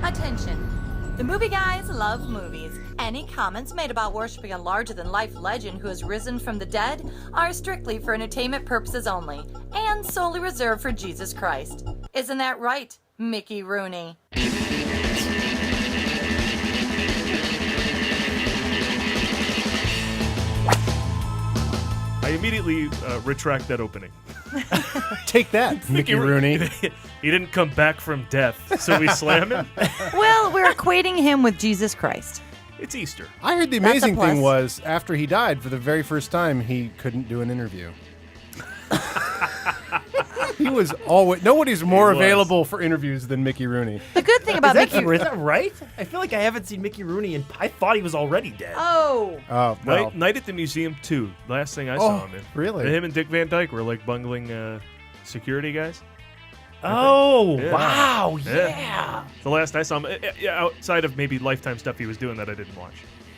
Attention. The movie guys love movies. Any comments made about worshiping a larger-than-life legend who has risen from the dead are strictly for entertainment purposes only, and solely reserved for Jesus Christ. Isn't that right, Mickey Rooney? I immediately retract that opening. Take that, Mickey Rooney. He didn't come back from death, so we slam him? Well, we're equating him with Jesus Christ. It's Easter. I heard the amazing thing was, after he died, for the very first time, he couldn't do an interview. He was always... Nobody's more available for interviews than Mickey Rooney. The good thing about Mickey... Is that right? I feel like I haven't seen Mickey Rooney, and I thought he was already dead. Oh. Well. Night at the Museum 2. Last thing I saw him in. Really? Him and Dick Van Dyke were like bungling security guys. Oh, Yeah. wow, yeah. The last I saw him, outside of maybe Lifetime stuff he was doing that I didn't watch.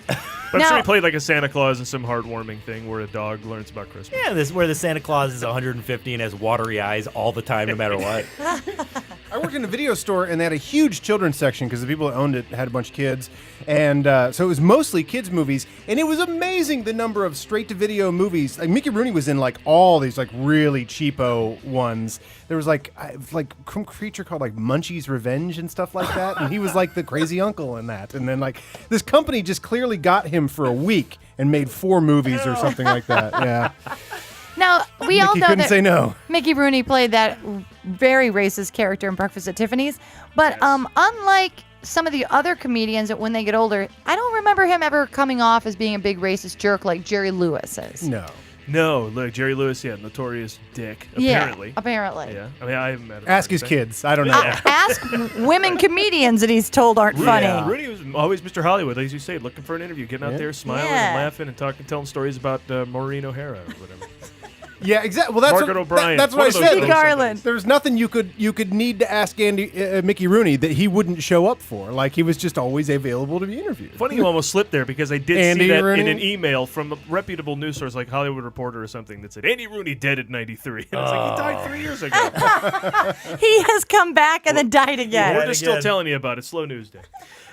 But I'm Now- sure he played like a Santa Claus in some heartwarming thing where a dog learns about Christmas. Yeah, this where the Santa Claus is 150 and has watery eyes all the time, no matter what. I worked in a video store, and they had a huge children's section because the people that owned it had a bunch of kids. And so it was mostly kids' movies. And it was amazing the number of straight-to-video movies. Like Mickey Rooney was in like all these like really cheapo ones. There was like some creature called like Munchie's Revenge and stuff like that. And he was like the crazy uncle in that. And then like this company just clearly got him for a week and made 4 movies or something like that. Yeah. Now, we all Mickey know couldn't that say no. Mickey Rooney played that very racist character in Breakfast at Tiffany's. But unlike some of the other comedians that when they get older, I don't remember him ever coming off as being a big racist jerk like Jerry Lewis is. No, look, Jerry Lewis, notorious dick, apparently. Yeah, apparently. Yeah, I mean, I haven't met him. Ask his kids. I don't know. Ask women comedians that he's told aren't funny. Rudy was always Mr. Hollywood, as you say, looking for an interview, getting out there, smiling and laughing and telling stories about Maureen O'Hara or whatever. Yeah, exactly. Well, that's Margaret O'Brien. That's what I said. Garland. There's nothing you could need to ask Mickey Rooney that he wouldn't show up for. Like he was just always available to be interviewed. Funny you almost slipped there because I did Andy see that Rooney? in an email from a reputable news source like Hollywood Reporter or something that said Andy Rooney dead at 93. And I was like, he died 3 years ago. He has come back and then died again. We're just still telling you about it. Slow news day.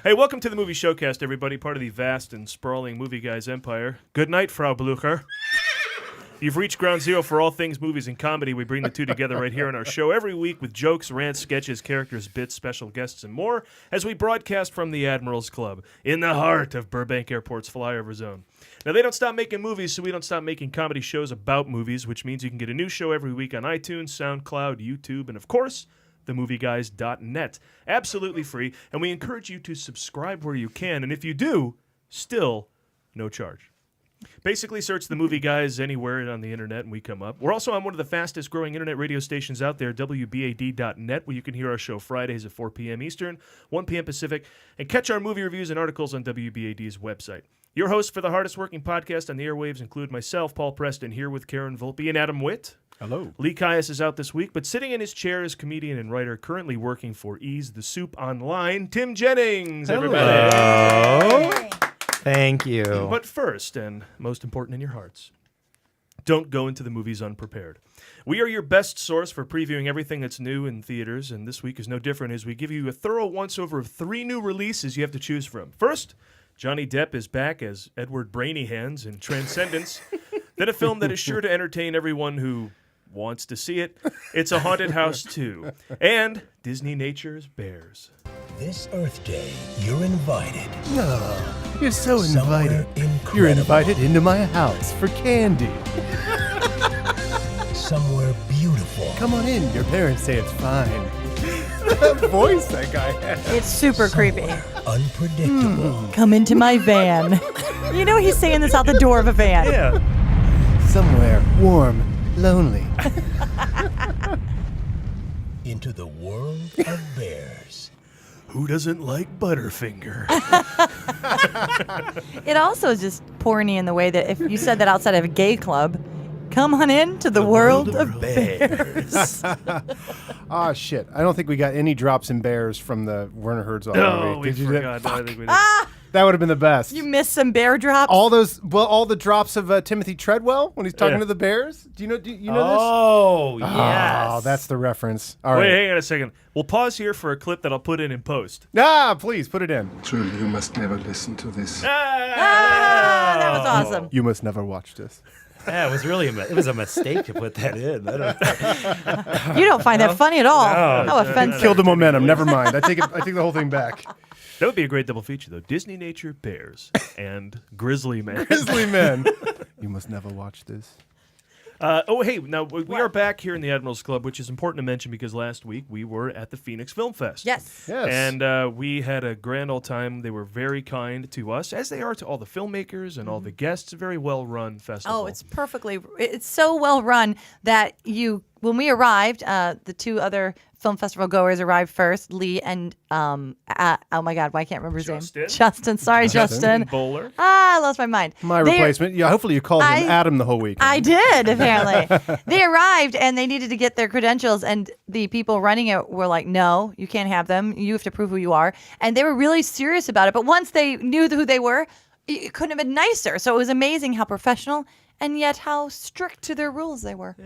Hey, welcome to the movie Showcast, everybody. Part of the vast and sprawling movie guys empire. Good night, Frau Blucher. You've reached ground zero for all things movies and comedy. We bring the two together right here on our show every week with jokes, rants, sketches, characters, bits, special guests, and more as we broadcast from the Admirals Club in the heart of Burbank Airport's flyover zone. Now, they don't stop making movies, so we don't stop making comedy shows about movies, which means you can get a new show every week on iTunes, SoundCloud, YouTube, and, of course, themovieguys.net. Absolutely free, and we encourage you to subscribe where you can, and if you do, still no charge. Basically, search The Movie Guys anywhere on the internet, and we come up. We're also on one of the fastest-growing internet radio stations out there, WBAD.net, where you can hear our show Fridays at 4 p.m. Eastern, 1 p.m. Pacific, and catch our movie reviews and articles on WBAD's website. Your hosts for the hardest-working podcast on the airwaves include myself, Paul Preston, here with Karen Volpe and Adam Witt. Hello. Lee Caius is out this week, but sitting in his chair is comedian and writer currently working for Ease the Soup Online, Tim Jennings, everybody. Hello. Thank you. But first, and most important in your hearts, don't go into the movies unprepared. We are your best source for previewing everything that's new in theaters, and this week is no different as we give you a thorough once-over of 3 new releases you have to choose from. First, Johnny Depp is back as Edward Brainy Hands in Transcendence. Then a film that is sure to entertain everyone who wants to see it. It's A Haunted House 2. And DisneyNature Bears. This Earth Day, you're invited. Oh, you're so Somewhere invited. You're invited into my house for candy. Somewhere beautiful. Come on in. Your parents say it's fine. That voice that guy has. It's super creepy. Unpredictable. Come into my van. You know he's saying this out the door of a van. Yeah. Somewhere warm, lonely. Into the world of bears. Who doesn't like Butterfinger? It also is just porny in the way that if you said that outside of a gay club, come on in to the world of bears. Ah, shit. I don't think we got any drops in bears from the Werner Herzog No, movie. we Did you? forgot. No, I think we did. That would have been the best. You missed some bear drops. All the drops of Timothy Treadwell when he's talking to the Bears. Do you know this? Oh, yes. Oh, that's the reference. All Wait, right. hang on a second. We'll pause here for a clip that I'll put in post. Please put it in. Truly, you must never listen to this. That was awesome. You must never watch this. Yeah, it was really it was a mistake to put that in. I don't You don't find that funny at all. No. How offensive. Killed the momentum. Never mind. I take the whole thing back. That would be a great double feature, though. DisneyNature Bears and Grizzly Man. Grizzly Men. You must never watch this. Hey, now we are back here in the Admirals Club, which is important to mention because last week we were at the Phoenix Film Fest. Yes. And we had a grand old time. They were very kind to us, as they are to all the filmmakers and all the guests. A very well-run festival. Oh, it's so well run that when we arrived, the two other film festival goers arrived first, Lee and oh my God, why can't I remember his name? Justin. Sorry, Justin. Bowler. I lost my mind. My replacement. Yeah, hopefully you called him Adam the whole week. I did, apparently. They arrived and they needed to get their credentials, and the people running it were like, no, you can't have them. You have to prove who you are. And they were really serious about it. But once they knew who they were, it couldn't have been nicer. So it was amazing how professional and yet how strict to their rules they were. Yeah.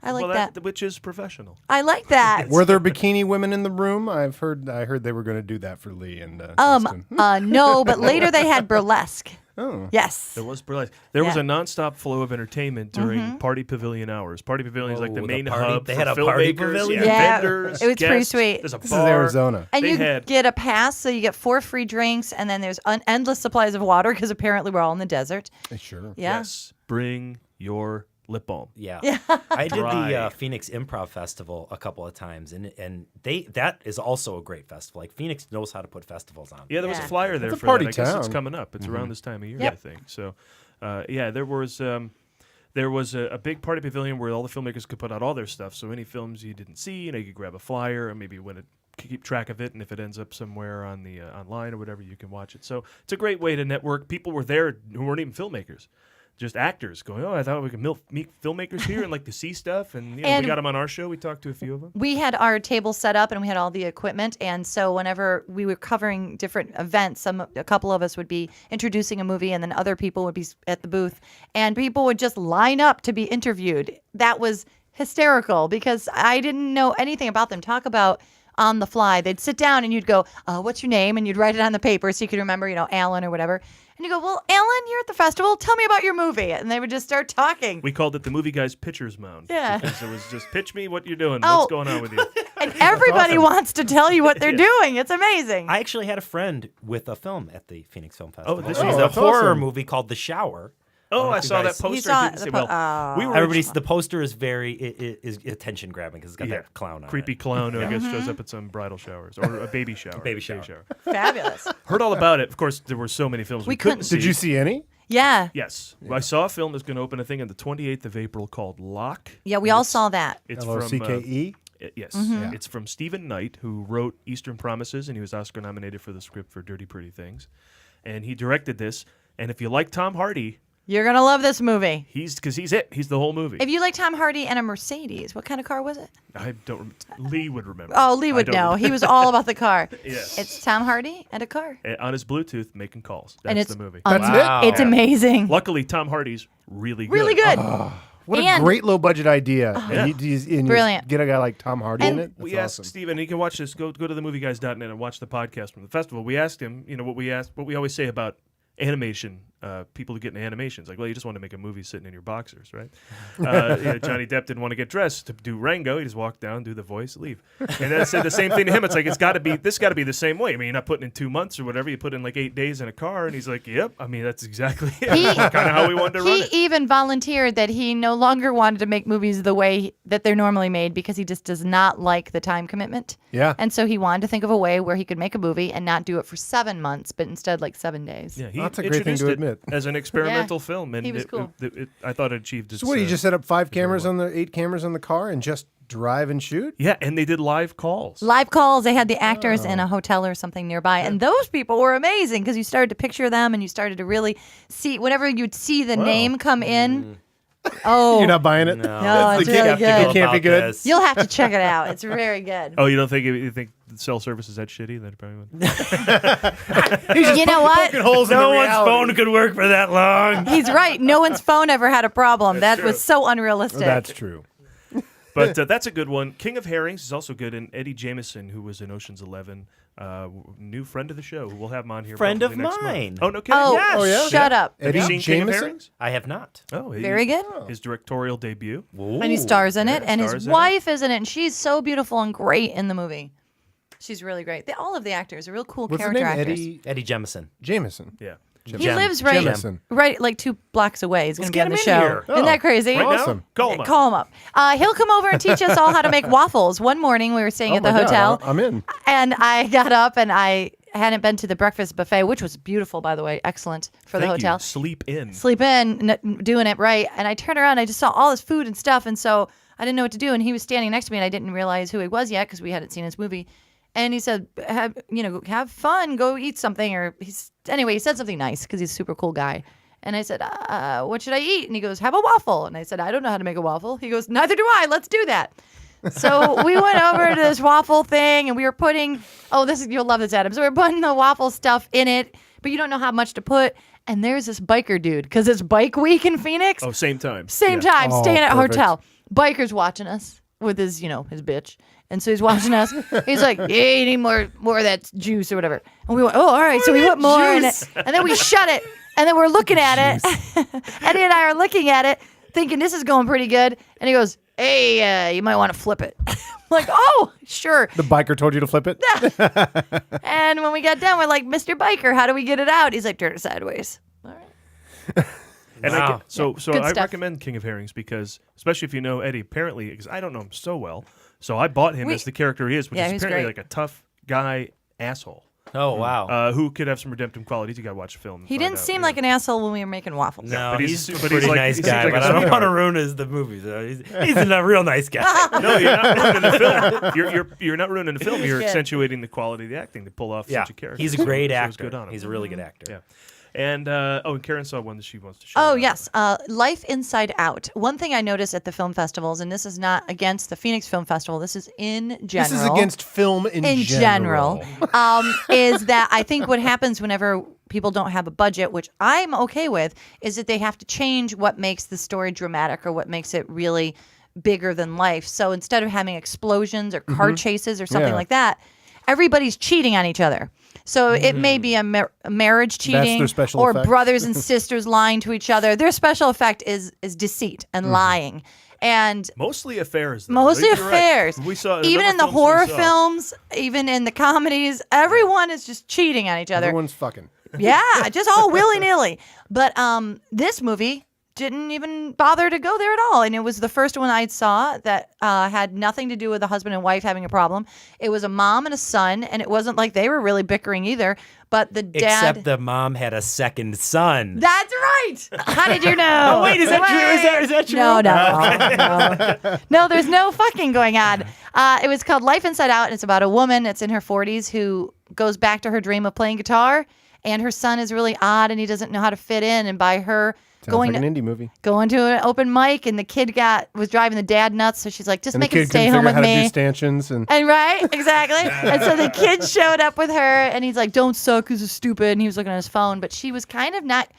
I like that. Which is professional. I like that. Were there bikini women in the room? I heard they were going to do that for Lee and Justin. No, but later they had burlesque. Oh. Yes. There was burlesque. There was a nonstop flow of entertainment during Party Pavilion hours. Party Pavilion is like the main hub. They for had a party filmmakers, pavilion? Yeah. vendors, It was pretty guests. sweet. There's a This bar. is Arizona. And They you had- get a pass, so you get 4 free drinks, and then there's endless supplies of water because apparently we're all in the desert. Sure. Yeah. Yes. Bring your lip balm. Yeah. I did Dry. the Phoenix Improv Festival a couple of times, and that is also a great festival. Like Phoenix knows how to put festivals on. Yeah, there was a Yeah. flyer there It's a for party that. I guess it's town. coming up. It's around this time of year, Yep. I think. So, there was a big party pavilion where all the filmmakers could put out all their stuff. So any films you didn't see, you could grab a flyer and maybe keep track of it. And if it ends up somewhere on the online or whatever, you can watch it. So it's a great way to network. People were there who weren't even filmmakers. Just actors going, I thought we could meet filmmakers here and like to see stuff. And, we And- got them on our show. We talked to a few of them. We had our table set up and we had all the equipment, and so whenever we were covering different events, a couple of us would be introducing a movie, and then other people would be at the booth, and people would just line up to be interviewed. That was hysterical because I didn't know anything about them. Talk about on the fly. They'd sit down and you'd go, what's your name? And you'd write it on the paper so you could remember, Alan or whatever. And you go, well, Alan, you're at the festival. Tell me about your movie. And they would just start talking. We called it the Movie Guys Pitcher's Mound. Yeah. Because it was just, pitch me what you're doing. Oh. What's going on with you? And everybody wants to tell you what they're doing. It's amazing. I actually had a friend with a film at the Phoenix Film Festival. this It was is a that's horror awesome. movie called The Shower. Oh, I saw that guys- poster. You saw I didn't the see- po- well, we were The poster is is attention grabbing because it's got that clown on creepy it. clown who I guess shows up at some bridal showers or a baby shower. Baby shower. Fabulous. Heard all about it. Of course, there were so many films we couldn't see. Did you see any? Yeah. Yes. I saw a film that's going to open, I think, on the 28th of April called Lock. Yeah, we all saw that. It's LOCKE? Yes. Mm-hmm. It's from Stephen Knight, who wrote Eastern Promises, and he was Oscar nominated for the script for Dirty Pretty Things. And he directed this. And if you like Tom Hardy, You're going to love this movie. he's it. He's the whole movie. If you like Tom Hardy and a Mercedes, what kind of car was it? I don't Lee would remember. Oh, Lee I would don't know. remember. He was all about the car. Yes. It's Tom Hardy and a car. On his Bluetooth, making calls. That's And it's the movie. That's Wow. It's amazing. Luckily, Tom Hardy's really good. Really good. What a And- great low budget idea. And you Brilliant. get a guy like Tom Hardy in And- it. That's We asked awesome. Steven, he can watch this. Go to themovieguys.net and watch the podcast from the festival. We asked him, what we always say about animation, people who get into animations. Like, well, you just want to make a movie sitting in your boxers, right? Johnny Depp didn't want to get dressed to do Rango. He just walked down, do the voice, leave. And I said the same thing to him. It's like, this got to be the same way. I mean, you're not putting in 2 months or whatever. You put in like 8 days in a car. And he's like, yep. I mean, that's exactly kind of how we wanted to run He it. even volunteered that he no longer wanted to make movies the way that they're normally made because he just does not like the time commitment. Yeah. And so he wanted to think of a way where he could make a movie and not do it for 7 months, but instead like 7 days. Yeah, he That's a great thing introduced to it admit. as an experimental film. And He was cool. I thought it achieved its... So what, you just set up 8 cameras on the car and just drive and shoot? Yeah, and they did live calls. Live calls, they had the actors in a hotel or something nearby. And those people were amazing because you started to picture them and you started to really see, whenever you'd see the name come in, Oh, You're not buying it? No, it's the really kid. good. It can't be good. You'll have to check it out. It's very good. Oh, you think the cell service is that shitty? That probably wouldn't. You know what? Poking holes in No the one's reality. phone could work for that long. He's right. No one's phone ever had a problem. That was so unrealistic. That's true. But that's a good one. King of Herrings is also good, and Eddie Jameson, who was in Ocean's 11, new friend of the show. We'll have him on here. Friend probably of next month. mine. Oh, no kidding. Oh, Oh, yeah? shut up. Have you Eddie seen King of Jameson? Herrings? I have not. Oh, Very good. His directorial debut. Ooh. And he stars in it, Yeah, and stars his in it. wife is in it, and she's so beautiful and great in the movie. She's really great. All of the actors are real cool What's his character name? actors. Eddie Jemison. Jameson. Yeah. He Jem. lives right, Jemison. right like 2 blocks away. He's going to be get on the him in show. here. Isn't that crazy? Right Awesome. now? Call him up. Call him up. He'll come over and teach us all how to make waffles. One morning we were staying at the my God, hotel, I'm in. and I got up and I hadn't been to the breakfast buffet, which was beautiful, by the way, excellent for the Thank hotel. you. Sleep in. Sleep in, doing it right. And I turned around, and I just saw all this food and stuff, and so I didn't know what to do. And he was standing next to me, and I didn't realize who he was yet because we hadn't seen his movie. And he said, have fun, go eat something. Anyway, he said something nice because he's a super cool guy. And I said, what should I eat? And he goes, have a waffle. And I said, I don't know how to make a waffle. He goes, neither do I. Let's do that. So we went over to this waffle thing, and we were putting, you'll love this, Adam. So we were putting the waffle stuff in it, but you don't know how much to put. And there's this biker dude, because it's bike week in Phoenix. Oh, same time. Same Yeah. time, Oh, staying at a perfect. hotel. Biker's watching us with his, his bitch. And so he's watching us. He's like, yeah, you need more of that juice or whatever. And we went, all right. So we put more in it. And then we shut it. And then we're looking at it. Eddie and I are looking at it, thinking this is going pretty good. And he goes, hey, you might want to flip it. I'm like, oh, sure. The biker told you to flip it? And when we got done, we're like, Mr. Biker, how do we get it out? He's like, turn it sideways. All right. And Wow. so Good I stuff. recommend King of Herrings because, especially if you know Eddie, apparently, because I don't know him so well, so I bought him as the character he is, which Yeah, is he's apparently great. like a tough guy asshole Oh, wow. who could have some redemptive qualities. You got to watch the film. and He find didn't out, seem you like know. an asshole when we were making waffles. No, but he's a but pretty like- nice he seems guy, like a but I don't want sweetheart. to ruin the movie. So he's a real nice guy. No, you're not ruining the film. You're not ruining the film. You're good. accentuating the quality of the acting to pull off Yeah, such a character. he's a great So it was actor. good on him. He's a really good actor. Yeah. And and Karen saw one that she wants to show. Oh, yes. Life Inside Out. One thing I noticed at the film festivals, and this is not against the Phoenix Film Festival, this is in general. This is against film in general. Is that I think what happens whenever people don't have a budget, which I'm okay with, is that they have to change what makes the story dramatic or what makes it really bigger than life. So instead of having explosions or car chases or something Yeah. like that, everybody's cheating on each other. So it may be a marriage cheating their special or effect. brothers and sisters lying to each other. Their special effect is deceit and lying. And Mostly affairs. Though. mostly You're right. affairs. We saw even in the films we horror saw. films, even in the comedies, everyone is just cheating on each other. Everyone's fucking. Yeah, just all willy nilly. But this movie didn't even bother to go there at all, and it was the first one I saw that had nothing to do with a husband and wife having a problem. It was a mom and a son, and it wasn't like they were really bickering either. But the dad. Except the mom had a second son. That's right. How did you know? Oh, wait, is that true? Is that true? No. No, there's no fucking going on. It was called Life Inside Out, and it's about a woman that's in her 40s who goes back to her dream of playing guitar, and her son is really odd, and he doesn't know how to fit in, and by her Sounds like an indie movie. going to an open mic, and the kid was driving the dad nuts, so she's like, just And the make him kid stay couldn't home figure out with how to do me. stanchions and And right, exactly. And so the kid showed up with her, and he's like, don't suck, because it's stupid. And he was looking at his phone, but she was kind of not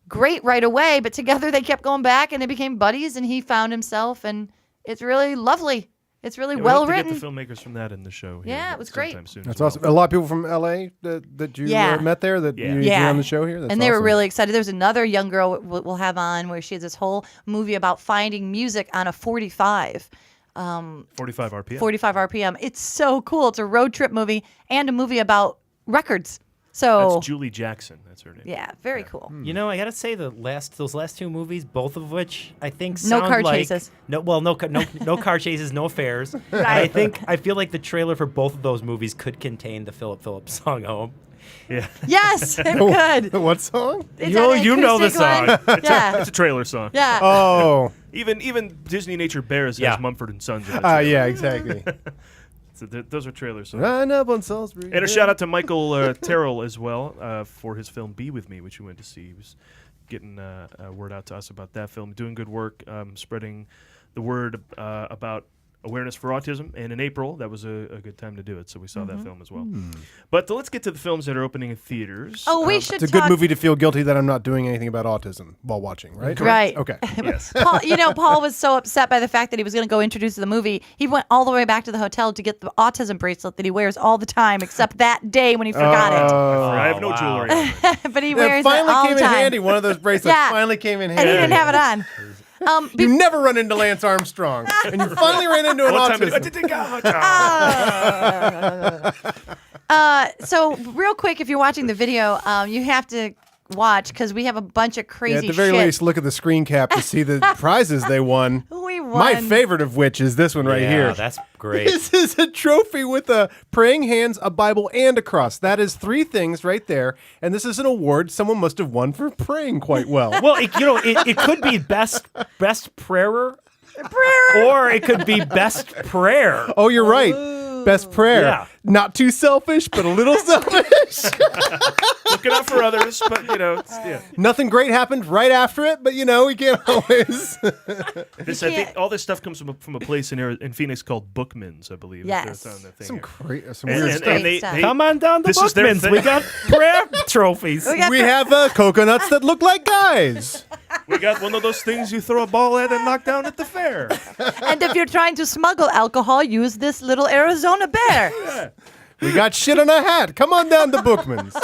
great right away. But together they kept going back, and they became buddies, and he found himself, and it's really lovely. It's really Yeah, well we hope written. to get the filmmakers from that in the show. Here Yeah, it was great. sometime soon that's as well. awesome. A lot of people from LA that you Yeah. met there that Yeah. you're Yeah. on the show here. That's And they were awesome. really excited. There's another young girl we'll have on where she has this whole movie about finding music on a 45. 45 RPM. 45 RPM. It's so cool. It's a road trip movie and a movie about records. So That's Julie Jackson. That's her name. yeah, very cool. You know, I gotta say those last two movies, both of which I think No sound car like, chases. No car chases, no affairs. I feel like the trailer for both of those movies could contain the Philip Phillips song "Home." Yeah. Yes, it could. What song? It's You know the acoustic one. song. Yeah, It's a trailer song. yeah. Oh, Even DisneyNature Bears Yeah. has Mumford and Sons. In it, yeah, exactly. so those are trailer songs. Run up on Salisbury. And a shout out to Michael Terrell as well for his film "Be With Me," which we went to see. He was getting word out to us about that film. Doing good work, spreading the word about awareness for autism, and in April that was a good time to do it, so we saw that film as well. But let's get to the films that are opening in theaters. Oh, we should It's a good movie to feel guilty that I'm not doing anything about autism while watching, right? Right. Okay. Yes. Paul was so upset by the fact that he was going to go introduce the movie. He went all the way back to the hotel to get the autism bracelet that he wears all the time, except that day when he forgot I have no jewelry on. it. But he wears it finally all came the in time. handy. One of those bracelets Yeah. finally came in And handy. he didn't have it on. You never run into Lance Armstrong, and you finally ran into an One time, So real quick, if you're watching the video, you have to watch because we have a bunch of crazy at the very shit. least, look at the screen cap to see the prizes they won. We won. My favorite of which is this one right Yeah, here. that's great. This is a trophy with a praying hands, a Bible, and a cross. That is 3 things right there. And this is an award someone must have won for praying quite well. Well, it could be best prayer, or it could be best prayer. Oh, you're right. Best prayer. Yeah. Not too selfish, but a little selfish. looking out for others, but yeah. Nothing great happened right after it, but we can't always. I think all this stuff comes from a place in Phoenix called Bookman's, I believe. Yes. That's on that thing some here. some weird stuff. And they, Stuff. Come on down to This is their Bookman's. thing. We got prayer trophies. We have coconuts that look like guys. we got one of those things you throw a ball at and knock down at the fair. And if you're trying to smuggle alcohol, use this little Arizona bear. We got shit on a hat. Come on down to Bookman's.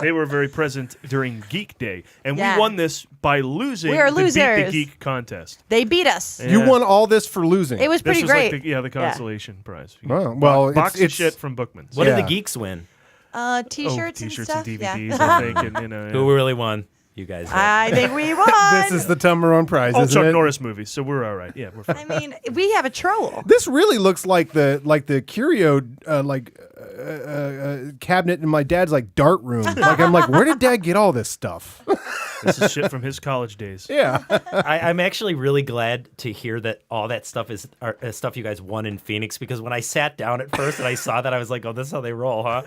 They were very present during Geek Day, and Yeah. we won this by losing We are the Beat the losers. Geek contest. They beat us. Yeah. You won all this for losing. It was This pretty was great. like the consolation prize. Oh, well, Box it's of shit from Bookman's. What Yeah. did the geeks win? T-shirts, T-shirts and stuff. and DVDs, Yeah. I think, and Who really won? You guys did. I think we won. This is the Tumbarone prize, all isn't Chuck it? Norris movies, so we're all right. Yeah, we're fine. I mean, we have a troll. This really looks like the curio cabinet in my dad's dart room. I'm like, where did Dad get all this stuff? This is shit from his college days. Yeah. I'm actually really glad to hear that all that stuff is stuff you guys won in Phoenix, because when I sat down at first and I saw that, I was like, oh, this is how they roll, huh?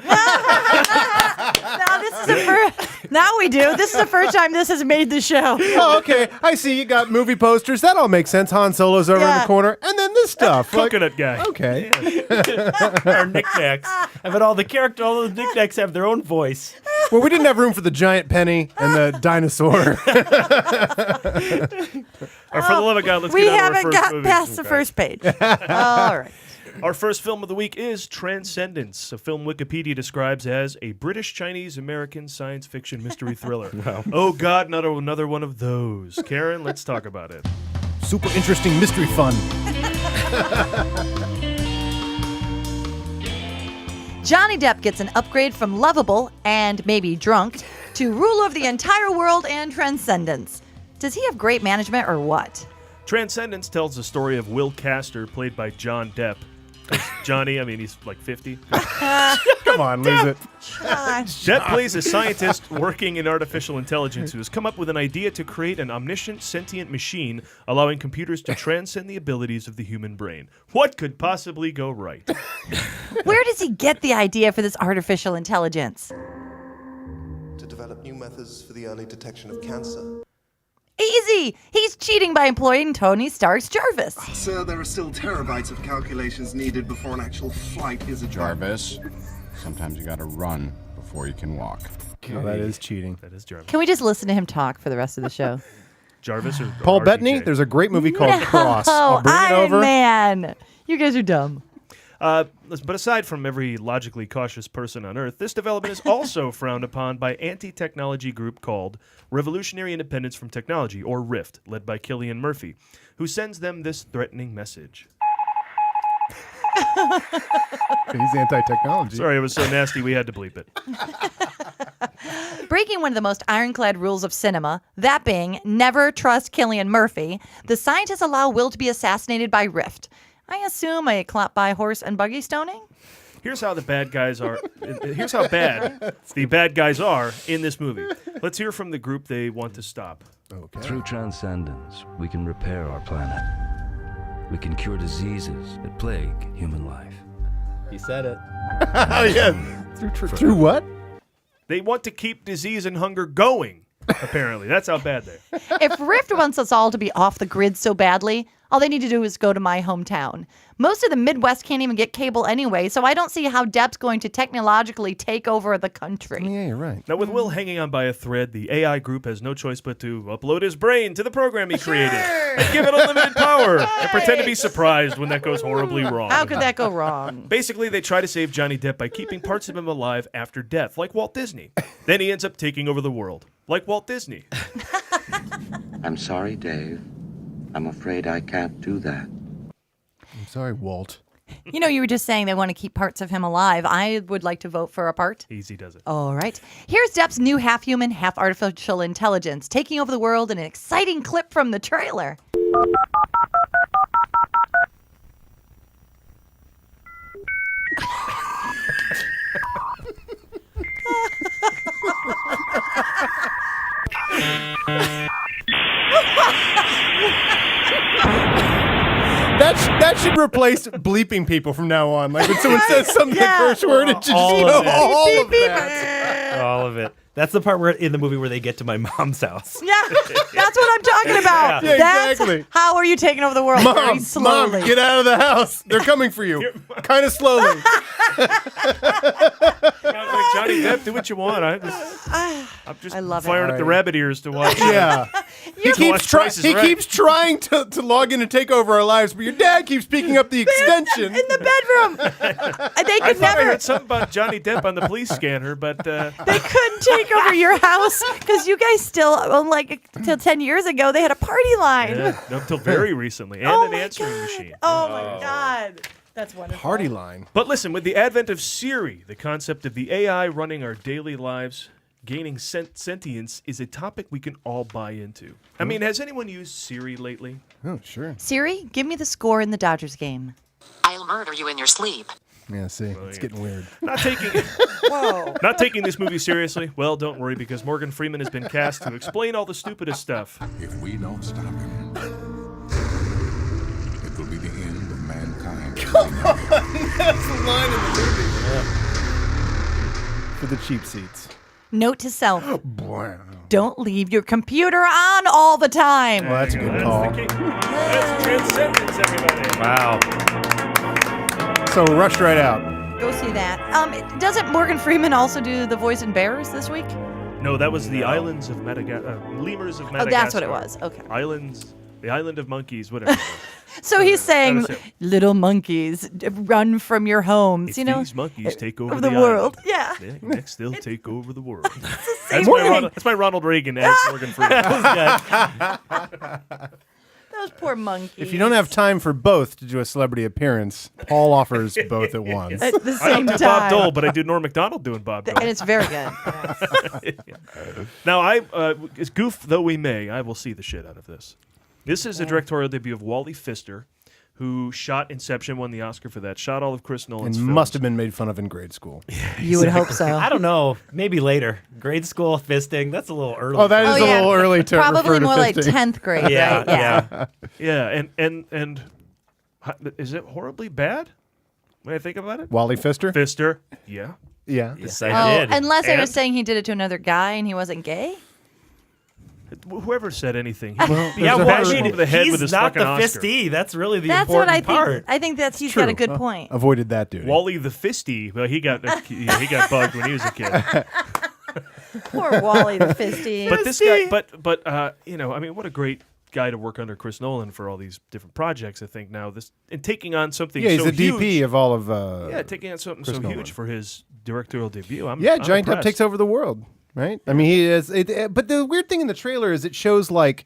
Now this is the first. Now we do. This is the first time this has made the show. Oh, okay. I see you got movie posters. That all makes sense. Han Solo's over in Yeah. the corner, and then this stuff. Coconut guy. Okay. Our knickknacks. I bet all the knickknacks have their own voice. Well, we didn't have room for the giant penny and the dinosaur. Or for the love of God, let's We get on to our haven't first got movie. past the first page. All right. Our first film of the week is Transcendence, a film Wikipedia describes as a British-Chinese-American science fiction mystery thriller. Oh, God, not another one of those. Karen, let's talk about it. Super interesting mystery fun. Johnny Depp gets an upgrade from lovable and maybe drunk to rule of the entire world and transcendence. Does he have great management or what? Transcendence tells the story of Will Castor, played by John Depp. 'Cause Johnny, I mean, he's like 50. Come on, lose it. Depp plays a scientist working in artificial intelligence who has come up with an idea to create an omniscient, sentient machine allowing computers to transcend the abilities of the human brain. What could possibly go right? Where does he get the idea for this artificial intelligence? To develop new methods for the early detection of cancer. Easy! He's cheating by employing Tony Stark's Jarvis. Sir, there are still terabytes of calculations needed before an actual flight is a Jarvis, sometimes you gotta run before you can walk. Oh, that is cheating. That is Jarvis. Can we just listen to him talk for the rest of the show? Jarvis or Paul RDJ? Bettany, there's a great movie called Cross. I'll bring it Iron over. Man! You guys are dumb. But aside from every logically cautious person on Earth, this development is also frowned upon by anti-technology group called Revolutionary Independence from Technology, or RIFT, led by Cillian Murphy, who sends them this threatening message. He's anti-technology. Sorry, it was so nasty we had to bleep it. Breaking one of the most ironclad rules of cinema, that being never trust Cillian Murphy, the scientists allow Will to be assassinated by Rift. I assume a clap by horse and buggy stoning? Here's how the bad guys are. Here's how bad the bad guys are in this movie. Let's hear from the group they want to stop. Okay. Through transcendence, we can repair our planet. We can cure diseases that plague human life. You said it. Oh, yeah. Through what? They want to keep disease and hunger going Apparently. That's how bad they are. If Rift wants us all to be off the grid so badly, all they need to do is go to my hometown. Most of the Midwest can't even get cable anyway, so I don't see how Depp's going to technologically take over the country. Yeah, you're right. Now, with Will hanging on by a thread, the AI group has no choice but to upload his brain to the program he created and give it unlimited power and pretend to be surprised when that goes horribly wrong. How could that go wrong? Basically, they try to save Johnny Depp by keeping parts of him alive after death, like Walt Disney. Then he ends up taking over the world, like Walt Disney. I'm sorry, Dave. I'm afraid I can't do that. I'm sorry, Walt. You know, you were just saying they want to keep parts of him alive. I would like to vote for a part. Easy does it. All right. Here's Depp's new half-human, half-artificial intelligence taking over the world in an exciting clip from the trailer. That should replace bleeping people from now on. Like when someone says some curse word, it should just All go of it. all of that. All of it. That's the part where in the movie where they get to my mom's house. Yeah, that's what I'm talking about. Yeah, That's exactly. How are you taking over the world? Very slowly. Mom, get out of the house. They're coming for you. Kind of slowly. Johnny Depp, do what you want. I'm just I love it. firing up the rabbit ears to watch. Yeah. He keeps trying to log in and take over our lives, but your dad keeps picking up the extension. In the bedroom. They I could thought I never. heard something about Johnny Depp on the police scanner, but They couldn't take over your house because you guys still, till 10 years ago, they had a party line. yeah, up until very recently, and Oh an my answering God. machine. Oh my God. That's wonderful. Party line. But listen, with the advent of Siri, the concept of the AI running our daily lives, gaining sentience is a topic we can all buy into. I mean, has anyone used Siri lately? Oh, sure. Siri, give me the score in the Dodgers game. I'll murder you in your sleep. Yeah, see, it's getting weird. Not taking this movie seriously? Well, don't worry, because Morgan Freeman has been cast to explain all the stupidest stuff. If we don't stop him, it will be the end of mankind. That's the line in the movie. For the cheap seats. Note to self. Don't leave your computer on all the time. Well, that's a good call. That's Transcendence, everybody. Wow. So rushed right out. Go see that. Doesn't Morgan Freeman also do the voice in Bears this week? No, that was the Islands of Madagascar. Lemurs of Madagascar. Oh, that's what it was. Okay. The Island of Monkeys, whatever. So he's saying, little monkeys, run from your homes. If these monkeys take over the world. Yeah. Next they'll take over the world. Same That's my Ronald Reagan as Morgan Freeman. Those poor monkeys. If you don't have time for both to do a celebrity appearance, Paul offers both at once. At the I same don't do time. Bob Dole, but I do Norm Macdonald doing Bob Dole. And it's very good. Now, as goof though we may, I will see the shit out of this. This is a directorial debut of Wally Pfister, who shot Inception, won the Oscar for that, shot all of Chris Nolan's And films. must have been made fun of in grade school. You would hope so. I don't know. Maybe later. Grade school fisting. That's a little early. Oh, that is a little early to Probably refer to more like 50. 10th grade, Yeah, right? Yeah. Yeah, and is it horribly bad when I think about it? Wally Pfister? Pfister, yeah. Yeah. Yes, I did. Unless I And- was saying he did it to another guy and he wasn't gay? Whoever said anything, Well, yeah, there's a bash whole- him over the head he's with his not fucking the Oscar. fistee. That's really the That's what important I think. part. I think he's got a good point. Avoided that duty. Wally the Fisty, well, he got bugged when he was a kid. Poor Wally the Fisty. But this guy, but I mean, what a great guy to work under Chris Nolan for all these different projects. I think now this and taking on something. Yeah, he's so the DP huge, of all of. taking on something Chris so Nolan. huge for his directorial debut. I'm Giant Depp impressed. takes over the world, right? I mean, he is. But the weird thing in the trailer is it shows like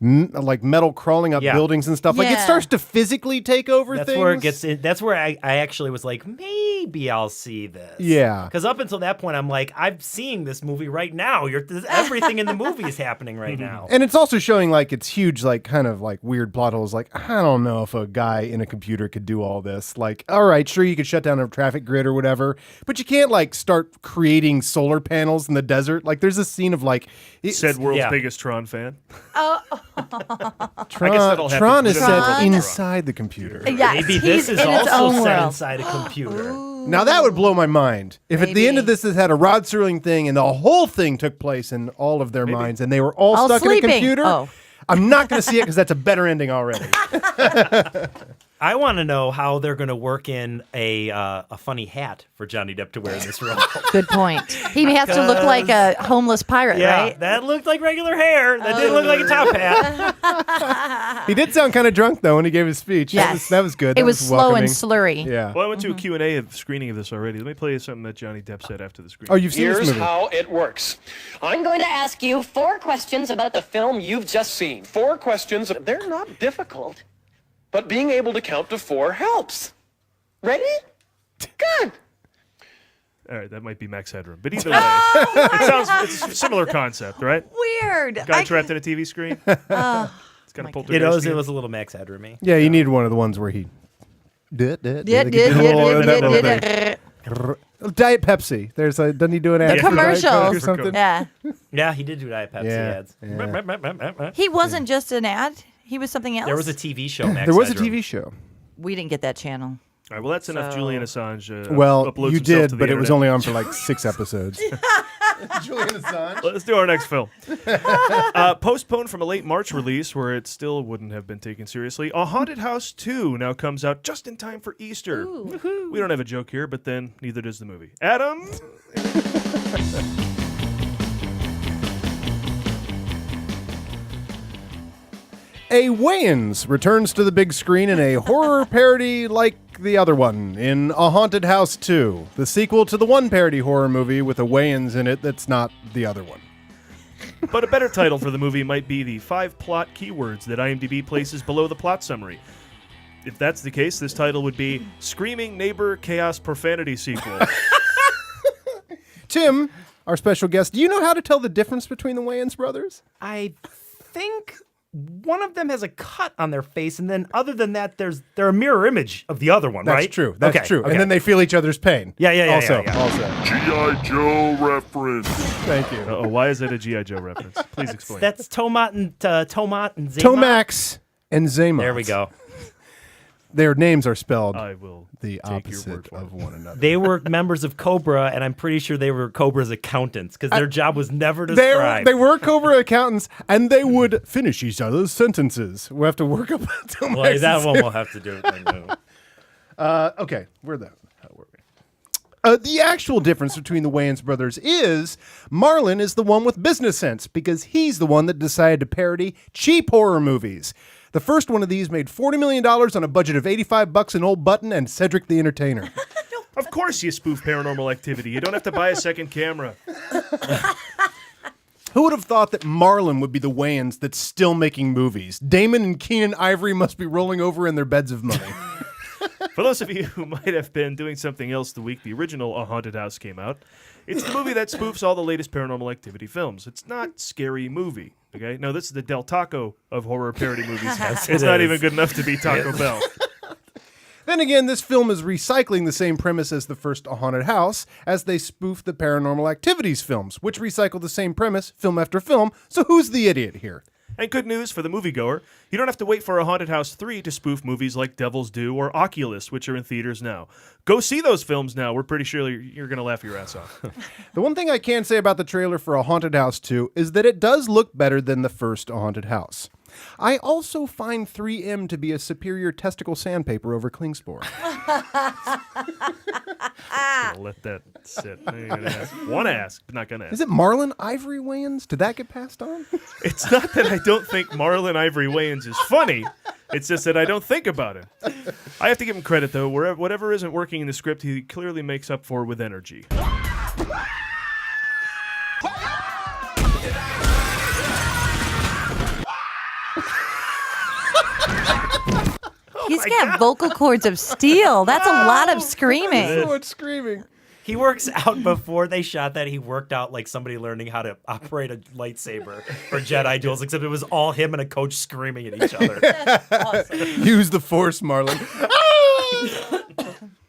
metal crawling up buildings and stuff. Like it Yeah. starts to physically take over That's things. where it gets in. That's where I actually was like, maybe I'll see this. Yeah. Because up until that point, I'm like, I'm seeing this movie right now. Everything in the movie is happening right now. And it's also showing like it's huge, like kind of like weird plot holes. Like I don't know if a guy in a computer could do all this. Like, all right, sure you could shut down a traffic grid or whatever, but you can't like start creating solar panels in the desert. Like there's a scene of like Said world's biggest Tron fan. Oh, Tron is set inside the computer. Yes, Maybe this is also set inside a computer. Now that would blow my mind. If at the end of this had a Rod Serling thing and the whole thing took place in all of their minds and they were all stuck sleeping. in a computer, Oh. I'm not going to see it because that's a better ending already. I want to know how they're going to work in a funny hat for Johnny Depp to wear in this role. Good point. He has to look like a homeless pirate, right? That looked like regular hair. That didn't look like a top hat. He did sound kind of drunk, though, when he gave his speech. Yes. That was good. It That was slow welcoming. and slurry. Yeah. Well, I went to a Q&A screening of this already. Let me play you something that Johnny Depp said after the screening. Oh, you've seen this Here's movie. how it works. I'm going to ask you 4 questions about the film you've just seen. 4 questions. They're not difficult, but being able to count to 4 helps. Ready? Good. All right, that might be Max Headroom. But either way, it's a similar concept, right? Weird. Guy trapped in a TV screen. It's got a poltergeist. It was a little Max Headroom-y. Yeah, you needed one of the ones where he... Diet Pepsi. Doesn't he do an ad? The for Diet commercials. Coke or something? Yeah. Yeah, he did do Diet Pepsi ads. He wasn't just an ad. He was something else. There was a TV show, Max There was a Headroom. TV show. We didn't get that channel. All right, well, that's enough Julian Assange. Well, uploads you himself did, to the but it was internet. only on for like 6 episodes. Julian Assange. Let's do our next film. Postponed from a late March release where it still wouldn't have been taken seriously, A Haunted House 2 now comes out just in time for Easter. We don't have a joke here, but then neither does the movie. Adam? A Wayans returns to the big screen in a horror parody like the other one in A Haunted House 2, the sequel to the one parody horror movie with a Wayans in it that's not the other one. But a better title for the movie might be the 5 plot keywords that IMDb places below the plot summary. If that's the case, this title would be Screaming Neighbor Chaos Profanity Sequel. Tim, our special guest, do you know how to tell the difference between the Wayans brothers? I think one of them has a cut on their face, and then other than that, they're a mirror image of the other one, right? That's true. That's true. And then they feel each other's pain. Yeah. Also. G.I. Joe reference. Thank you. Why is it a G.I. Joe reference? Please explain. That's Tomat and Zaymot. Tomax and Zaymot. There we go. Their names are spelled I will the take your opposite word for of one another. They were members of Cobra, and I'm pretty sure they were Cobra's accountants because their job was never described. They were Cobra accountants, and they would finish each other's sentences. We'll have to work up Tomax. Well, that one we'll have to do. Okay, where the hell were we? The actual difference between the Wayans brothers is Marlon is the one with business sense because he's the one that decided to parody cheap horror movies. The first one of these made $40 million on a budget of $85 in Old Button and Cedric the Entertainer. Of course you spoof Paranormal Activity. You don't have to buy a second camera. Who would have thought that Marlon would be the Wayans that's still making movies? Damon and Keenan Ivory must be rolling over in their beds of money. For those of you who might have been doing something else the week the original A Haunted House came out, it's the movie that spoofs all the latest Paranormal Activity films. It's not Scary Movie, okay? No, this is the Del Taco of horror parody movies. It's not even good enough to be Taco Bell. Then again, this film is recycling the same premise as the first A Haunted House, as they spoof the Paranormal Activities films, which recycle the same premise film after film, so who's the idiot here? And good news for the moviegoer, you don't have to wait for A Haunted House 3 to spoof movies like Devil's Due or Oculus, which are in theaters now. Go see those films now. We're pretty sure you're going to laugh your ass off. The one thing I can say about the trailer for A Haunted House 2 is that it does look better than the first A Haunted House. I also find 3M to be a superior testicle sandpaper over Klingspor. I'll let that sit. Want to ask, but not going to ask. Is it Marlon Ivory Wayans? Did that get passed on? It's not that I don't think Marlon Ivory Wayans is funny. It's just that I don't think about it. I have to give him credit, though. Whatever isn't working in the script, he clearly makes up for with energy. He's got vocal cords of steel. That's a lot of screaming. So much screaming. He works out before they shot that. He worked out like somebody learning how to operate a lightsaber for Jedi duels, except it was all him and a coach screaming at each other. Awesome. Use the Force, Marlon.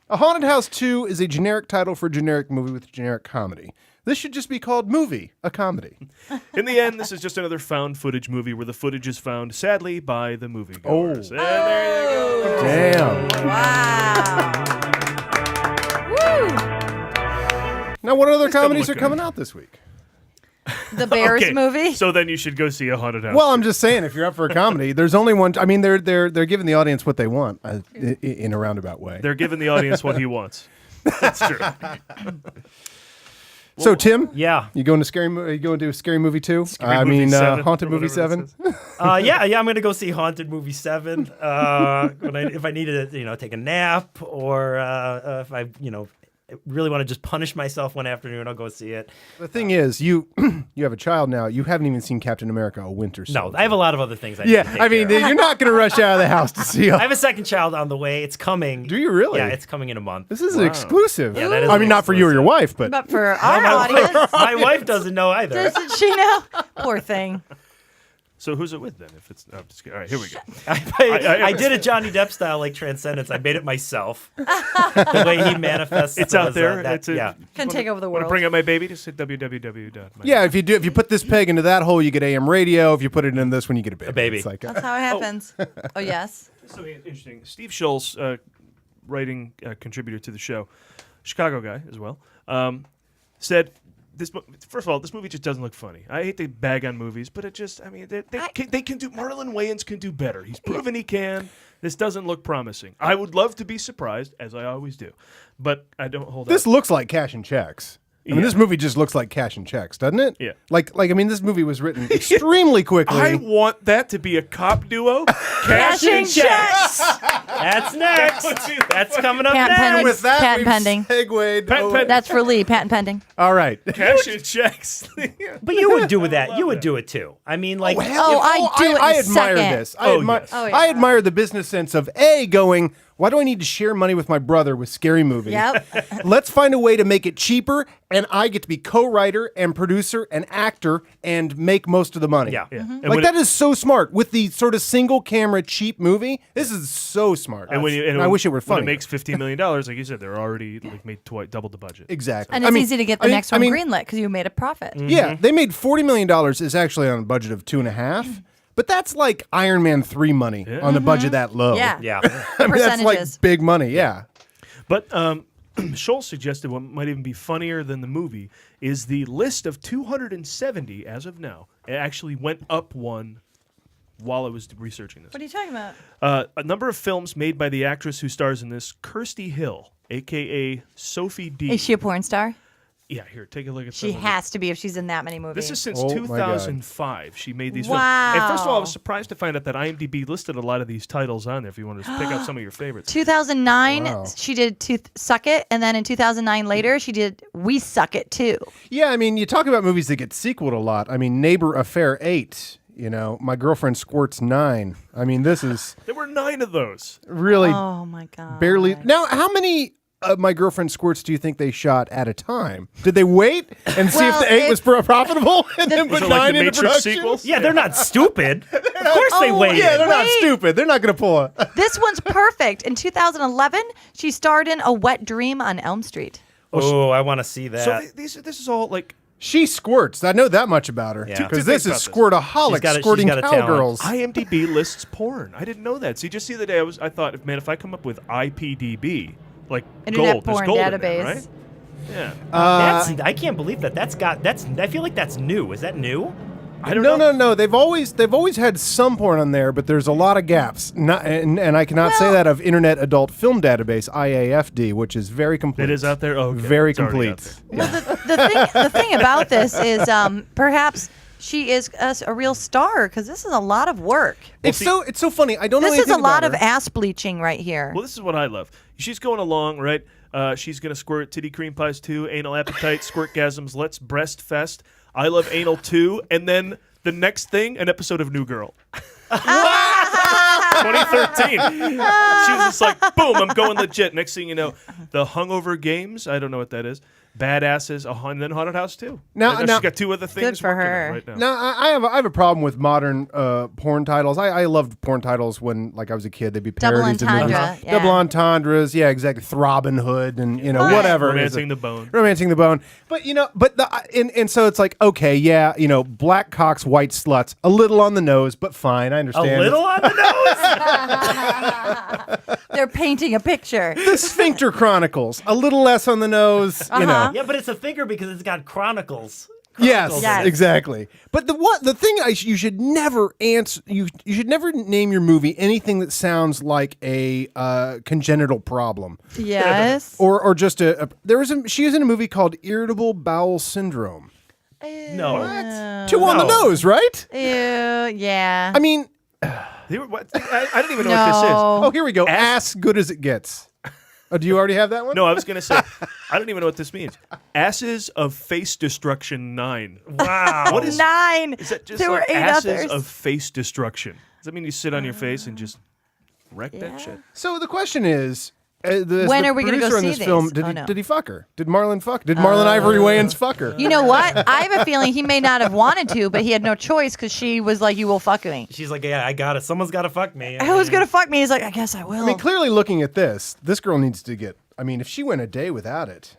A Haunted House 2 is a generic title for a generic movie with generic comedy. This should just be called Movie, a comedy. In the end, this is just another found footage movie where the footage is found, sadly, by the moviegoers. And there you go. Damn. Wow. Woo! Now, what other This doesn't comedies are look coming good. out this week? The Bears Okay, movie. So then you should go see a Haunted House. Well, I'm just saying, if you're up for a comedy, there's only one. I mean, they're giving the audience what they want in a roundabout way. They're giving the audience what he wants. That's true. So, Tim, Yeah. you going to scary? You going to a scary movie too? Scary Movie 7, Haunted or Movie whatever 7. Yeah, I'm gonna go see Haunted Movie 7. If I need to, take a nap, or if I, really want to just punish myself one afternoon, I'll go see it. The thing is, you have a child now. You haven't even seen Captain America: A Winter Soldier. No, I have a lot of other things. I need to take I mean, care of. you're not going to rush out of the house to see. I have a second child on the way. It's coming. Do you really? Yeah, it's coming in a month. This is an exclusive. Yeah, that is I an mean, not for you or your wife, but But for our audience, My wife doesn't know either. doesn't she know? Poor thing. So who's it with then? If it's I'm just kidding. All right, here we go. I did a Johnny Depp style like Transcendence. I made it myself. The way he manifests. It's out there. Yeah. Can take over the Want to world. bring up my baby? Just hit www. yeah, if you put this peg into that hole, you get AM radio. If you put it in this one, you get a baby. baby. It's like, That's how it happens. Oh, yes. So interesting. Steve Schultz, writing contributor to the show, Chicago guy as well, said first of all, this movie just doesn't look funny. I hate to bag on movies, but it just, they can do, Marlon Wayans can do better. He's proven he can. This doesn't look promising. I would love to be surprised, as I always do, but I don't hold this out. looks like cash and checks. I mean, this movie just looks like cash and checks, doesn't it? Yeah. Like I mean, this movie was written extremely quickly. I want that to be a cop duo. Cashing checks. That's next. That's coming up Patent next. pending. With that, Patent we've pending. segued. Patent pending. That's for Lee. Patent pending. All right. Cashing checks. But you would do that. You would do it too. I mean, like, I do it I in a admire second. this. Yes. Oh, yeah. I admire the business sense of going, why do I need to share money with my brother with Scary Movie? Yep. Let's find a way to make it cheaper, and I get to be co-writer and producer and actor and make most of the money. Yeah. And Like, when that is so smart. With the sort of single camera cheap movie, this is so smart. And I wish it were When funny. it makes $15 million, like you said, they're already made double the budget. Exactly. And it's easy to get the next one I mean, greenlit because you made a profit. Yeah, they made $40 million. Is actually on a budget of $2.5. But that's like Iron Man 3 money on a budget that low. Yeah. yeah. I mean, that's like Percentages. big money, yeah. But Schultz suggested what might even be funnier than the movie is the list of 270 as of now. It actually went up one while I was researching this. What are you talking about? A number of films made by the actress who stars in this, Kirstie Hill, a.k.a. Sophie D. Is she a porn star? Yeah, here, take a look at She some of it. has to be if she's in that many movies. This is since Oh, my God. 2005. She made these Wow. films. And first of all, I was surprised to find out that IMDb listed a lot of these titles on there if you wanted to pick out some of your favorites. 2009, Wow. she did Suck It, and then in 2009 later, she did We Suck It too. Yeah, I mean, you talk about movies that get sequeled a lot. I mean, Neighbor Affair 8, My Girlfriend Squirts 9. I mean, this is There were 9 of those. really Oh my God. barely. Now, how many My Girlfriend Squirts do you think they shot at a time? Did they wait and see if Well, the 8 was profitable and then Was put it like 9 the into Matrix production? sequels? Yeah, they're not stupid. Of course they Oh, waited. Yeah, they're not Wait. stupid. They're not going to pull a... This one's perfect. In 2011, she starred in A Wet Dream on Elm Street. Oh, I want to see that. So this is all like She squirts. I know that much about her. Yeah. Because Two this things is about Squirtaholic, She's got squirting a talent. cowgirls. IMDb lists porn. I didn't know that. See, just the other day I thought, man, if I come up with IPDB, like Internet gold, there's porn gold in database. there, right? Yeah. I can't believe that's. I feel like that's new. Is that new? I don't know. No. They've always had some porn on there, but there's a lot of gaps. And I cannot say Well- that of Internet Adult Film Database (IAFD), which is very complete. It is out there? Oh, okay. Very It's already out complete. Well, the thing about this is perhaps she is a real star because this is a lot of work. It's so funny. I don't know This is anything a lot about of her. ass bleaching right here. Well, this is what I love. She's going along, right? She's going to squirt titty cream pies too, anal appetite, squirtgasms, let's breast fest, I love anal too, and then the next thing, an episode of New Girl. 2013. She was just like, boom, I'm going legit. Next thing you know, the Hungover Games, I don't know what that is. badasses, and then Haunted House 2. Now she's got 2 other things Good for working on her. right now. Now, I have a problem with modern porn titles. I loved porn titles when, like, I was a kid. They'd be Double parodies of entendre, movies. yeah. Double entendres, yeah, exactly. Throbbing Hood and, whatever. Romancing the Bone. Romancing the Bone. But, and so it's like, okay, yeah, black cocks, white sluts. A little on the nose, but fine. I understand. A little on the nose? They're painting a picture. The Sphincter Chronicles. A little less on the nose, Yeah, but it's a figure because it's got chronicles. Yes, Yes. exactly. But the thing you should never answer. You should never name your movie anything that sounds like a congenital problem. Yes. Or just she was in a movie called Irritable Bowel Syndrome. No. What? 2 on the nose, right? Ew, yeah. I mean, I don't even know what this is. oh, here we go. Ass good as it gets. Oh, do you already have that one? No, I was going to say, I don't even know what this means. Asses of Face Destruction 9. Wow. What is 9? Is that just There were like 8 Asses others. of Face Destruction? Does that mean you sit on your face and just wreck that shit? So the question is, When are we gonna go producer on see this these? film, did he fuck her? Did Marlon fuck? Did Marlon Ivory Wayans fuck her? You know what? I have a feeling he may not have wanted to, but he had no choice because she was like, "You will fuck me." She's like, yeah, I got it. Someone's got to fuck me. Who's gonna fuck me? He's like, "I guess I will." I mean, clearly looking at this girl needs to get. I mean, if she went a day without it.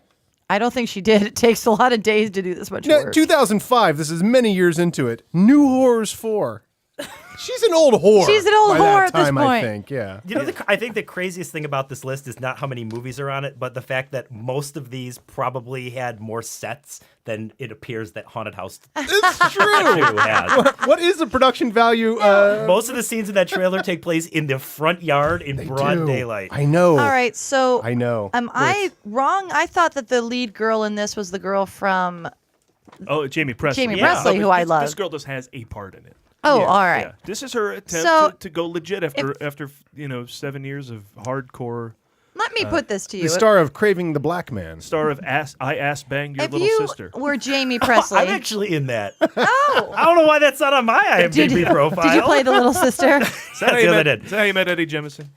I don't think she did. It takes a lot of days to do this much work. 2005. This is many years into it. New Horrors 4. She's an old whore. She's an old by whore that at this time, point. I think, yeah. You know, I think the craziest thing about this list is not how many movies are on it, but the fact that most of these probably had more sets than it appears that Haunted House It's true. has. What is the production value? Most of the scenes in that trailer take place in the front yard in broad daylight. I know. All right, so I know. Am I wrong? I thought that the lead girl in this was the girl from. Oh, Jamie Presley. Jamie Presley, who I love. This girl just has a part in it. Oh, all right. Yeah. This is her attempt So, to go legit after 7 years of hardcore. Let me put this to you. The star of Craving the Black Man. Star of I Ass Banged Your If Little you Sister. were Jamie Presley. I'm actually in that. Oh. I don't know why that's not on my IMDb profile. Did you play the little sister? Is that how you met Eddie Jemison?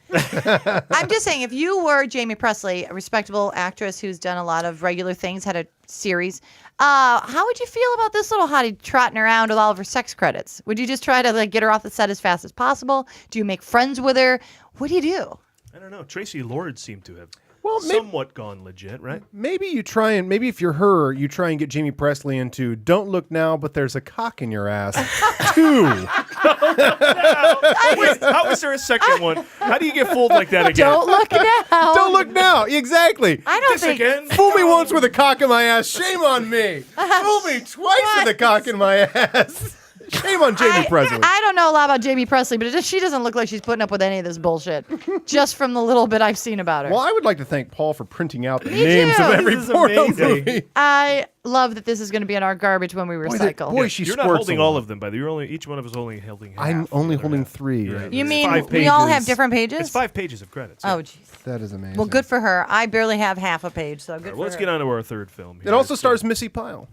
I'm just saying, if you were Jamie Presley, a respectable actress who's done a lot of regular things, had a series, how would you feel about this little hottie trotting around with all of her sex credits? Would you just try to get her off the set as fast as possible? Do you make friends with her? What do you do? I don't know. Tracy Lord seemed to have maybe, somewhat gone legit, right? Maybe if you're her, you try and get Jamie Presley into Don't Look Now, But There's a Cock in Your Ass 2. Wait, how is there a second one? How do you get fooled like that again? Don't look now. Don't look now. Exactly. I don't think. Again? Fool me once with a cock in my ass. Shame on me. Fool me twice with a cock in my ass. Shame on Jamie Presley. I don't know a lot about Jamie Presley, but she doesn't look like she's putting up with any of this bullshit. Just from the little bit I've seen about her. Well, I would like to thank Paul for printing out the Me names too. of every This is porno amazing. movie. I love that this is going to be in our garbage when we recycle. Boy, she You're not squirts holding a lot. all of them, by the way. Each one of us only holding half. I'm only holding 3. Yeah. Right? You It's mean 5 we all have pages. different pages? It's 5 pages of credits. Oh, jeez. That is amazing. Well, good for her. I barely have half a page, so good Well, for let's her. get on to our third film. It also stars Missy Pyle.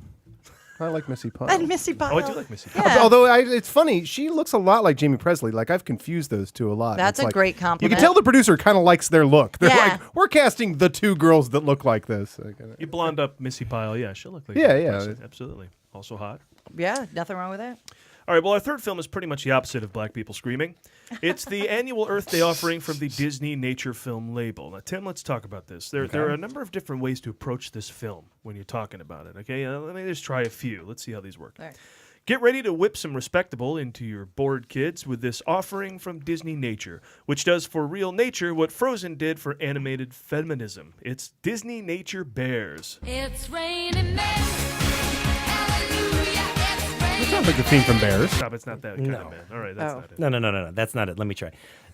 I like Missy Pyle. And Missy Pyle. Oh, I do like Missy Pyle. Yeah. Although it's funny, she looks a lot like Jamie Presley. Like I've confused those two a lot. That's It's a like, great You compliment. can tell the producer kind of likes their look. They're Yeah. like, we're casting the 2 girls that look like this. You blonde up Missy Pyle. Yeah, she'll look like Yeah, Jamie yeah. Presley. Absolutely. Also hot. Yeah, nothing wrong with that. All right, well, our third film is pretty much the opposite of Black People Screaming. It's the annual Earth Day offering from the Disney Nature Film label. Now, Tim, let's talk about this. There are a number of different ways to approach this film when you're talking about it, okay? Let me just try a few. Let's see how these work. All right. Get ready to whip some respectable into your bored kids with this offering from Disney Nature, which does for real nature what Frozen did for animated feminism. It's DisneyNature Bears. It's raining men. That sounds like the theme from Bears. Stop, it's not that kind of man. All right, that's not it. No. That's not it. Let me try.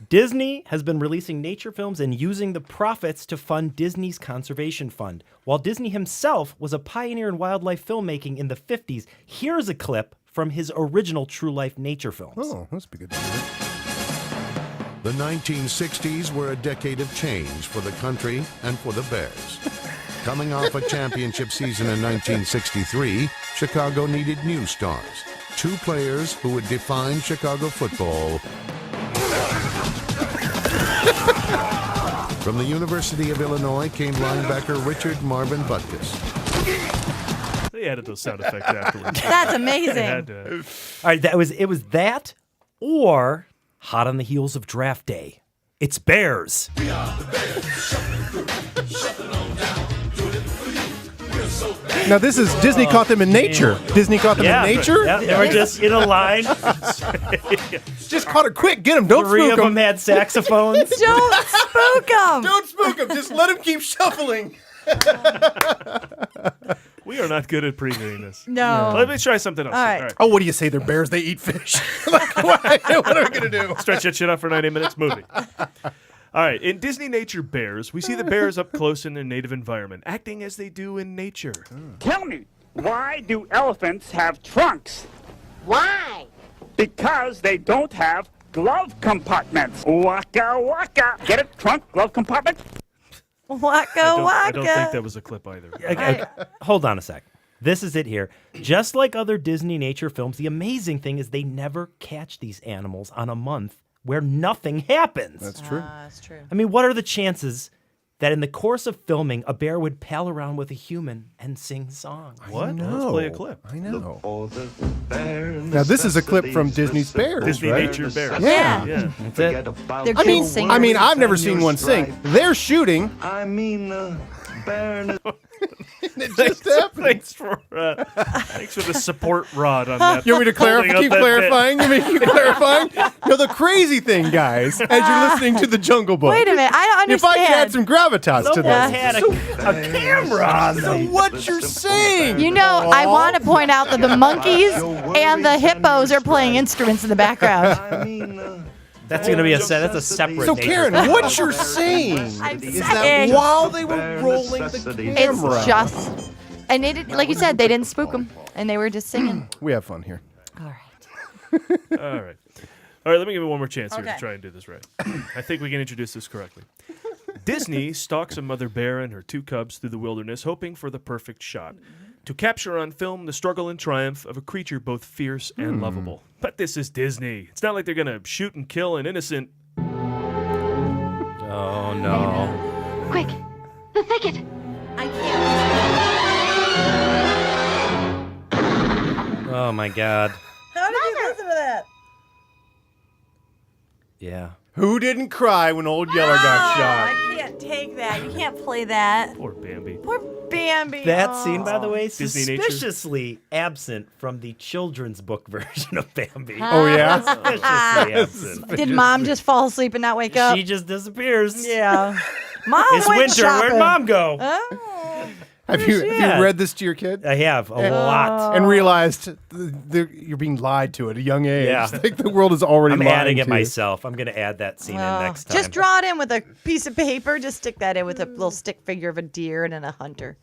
Disney has been releasing nature films and using the profits to fund Disney's conservation fund. While Disney himself was a pioneer in wildlife filmmaking in the 50s, here's a clip from his original true life nature films. Oh, that's be good to hear. The 1960s were a decade of change for the country and for the Bears. Coming off a championship season in 1963, Chicago needed new stars. 2 players who would define Chicago football. From the University of Illinois came linebacker Richard Marvin Butkus. They added those sound effects afterwards. That's amazing. They had to. All right, it was that or hot on the heels of draft day. It's Bears. Now this is Disney caught them in nature. Disney caught them in nature. Yeah, they were just in a line. Just caught it quick. Get them. Don't Three spook of them had saxophones. Don't spook them. Don't spook them. Just let them keep shuffling. We are not good at previewing this. No. Let me try something else. All right. Oh, what do you say? They're bears. They eat fish. Like, what are we gonna do? Stretch that shit out for 90 minutes. Movie. All right. In DisneyNature Bears, we see the bears up close in their native environment, acting as they do in nature. Tell me, why do elephants have trunks? Why? Because they don't have glove compartments. Waka waka. Get it? Trunk, glove compartment? Waka I don't think waka. that was a clip either. Hold on a sec. This is it here. Just like other Disney nature films, the amazing thing is they never catch these animals on a month where nothing happens. That's true. That's true. I mean, what are the chances that in the course of filming, a bear would pal around with a human and sing songs? What? Let's play a clip. I know. Now this is a clip from Disney's Bears. DisneyNature Bears. Yeah. Yeah. That's it. They're good singers. I mean, I've never seen one sing. They're shooting. I mean, bear. It just happened. Thanks for the support rod on that. You want me to clarify? Holding Keep up that clarifying? You want me to keep clarifying? No, the crazy thing, guys, as you're listening to the Jungle Book. Wait a minute. I don't If I understand. could add some gravitas to Someone this. had a camera on So them. what you're saying? You know, I want to point out that the monkeys and the hippos are playing instruments in the background. I mean, That's going to be that's a separate. So nature Karen, film. what you're saying I'm is that saying while they were rolling the camera, it's just, and they did, like you said, they didn't spook them, and they were just singing. we have fun here. All right. All right. All right, let me give it one more chance here to Okay. try and do this right. I think we can introduce this correctly. Disney stalks a mother bear and her two cubs through the wilderness, hoping for the perfect shot. To capture on film the struggle and triumph of a creature both fierce and lovable. But this is Disney. It's not like they're going to shoot and kill an innocent... Oh, no. Quick, the thicket. I can't. Oh, my God. How did you listen to that? Yeah. Who didn't cry when Old Yeller got shot? I can't take that. You can't play that. Poor Bambi. Poor Bambi. That scene, by the way, DisneyNature. suspiciously absent from the children's book version of Bambi. Oh, yeah? Suspiciously absent. Did Mom just fall asleep and not wake up? She just disappears. Yeah. Mom It's went winter. shopping. Where'd Mom go? Oh. Have you read this to your kid? I have a lot. And realized you're being lied to at a young age. Yeah. Like the world is already I'm lying adding it to you. myself. I'm going to add that scene in next time. Just draw it in with a piece of paper. Just stick that in with a little stick figure of a deer and then a hunter.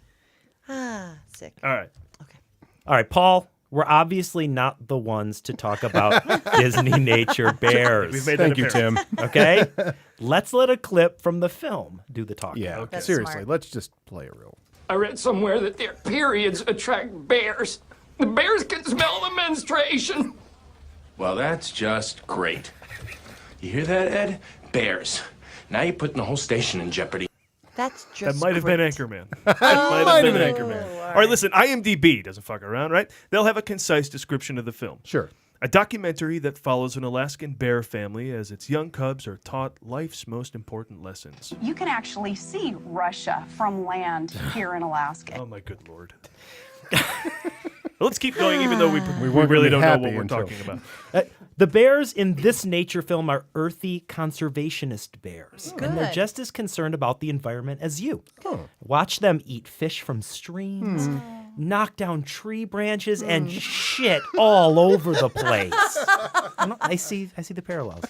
Ah, sick. All right. All right, Paul, we're obviously not the ones to talk about DisneyNature Bears. We've made Thank that you, Tim. Okay? Let's let a clip from the film do the talking. Yeah, That's seriously, smart. let's just play a real. I read somewhere that their periods attract bears. The bears can smell the menstruation. Well, that's just great. You hear that, Ed? Bears. Now you're putting the whole station in jeopardy. That's just That might have been great. Anchorman. Might have been Anchorman. All right, listen, IMDb doesn't fuck around, right? They'll have a concise description of the film. Sure. A documentary that follows an Alaskan bear family as its young cubs are taught life's most important lessons. You can actually see Russia from land here in Alaska. Oh, my good Lord. Let's keep going, even though we weren't really gonna don't be know what happy we're until- talking about. The bears in this nature film are earthy conservationist bears, and they're Good. just as concerned about the environment as you. Watch them eat fish from streams, knock down tree branches, and shit all over the place. I see the parallels.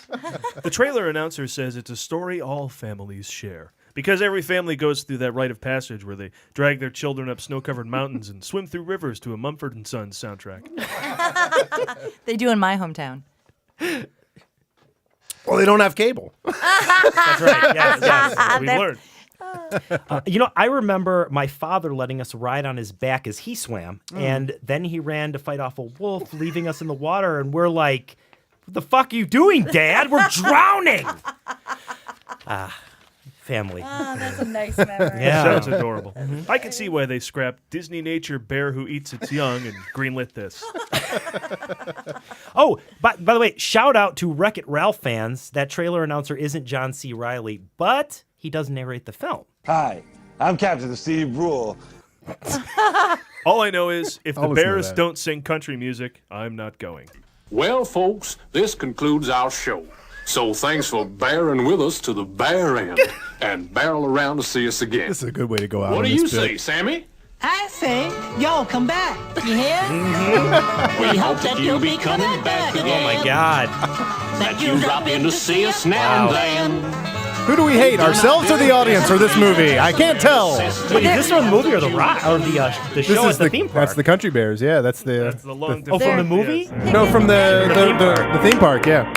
The trailer announcer says it's a story all families share. Because every family goes through that rite of passage where they drag their children up snow-covered mountains and swim through rivers to a Mumford & Sons soundtrack. They do in my hometown. Well, they don't have cable. That's right. Yes. We've learned. I remember my father letting us ride on his back as he swam, and then he ran to fight off a wolf, leaving us in the water, and we're like, what the fuck are you doing, Dad? We're drowning! family. Oh, that's a nice memory. Yeah. Sounds adorable. I can see why they scrapped DisneyNature Bear Who Eats Its Young and greenlit this. Oh, by the way, shout out to Wreck-It Ralph fans. That trailer announcer isn't John C. Reilly, but he does narrate the film. Hi, I'm Captain Steve Brule. All I know is if the Always knew Bears that. don't sing country music, I'm not going. Well, folks, this concludes our show. So thanks for bearing with us to the bare end and barrel around to see us again. This is a good way to go out. What on do you this bit. say, Sammy? I say, y'all come back. You hear? We hope that you'll be coming back Oh again. my God. That you drop in to see us now and then. Who do we hate, ourselves or the audience, or this movie? I can't tell. Wait, is this from the movie or the rock or the show at the theme park? That's the Country Bears. Yeah, that's the. That's the long Oh, from the movie? No, from the theme park. Yeah.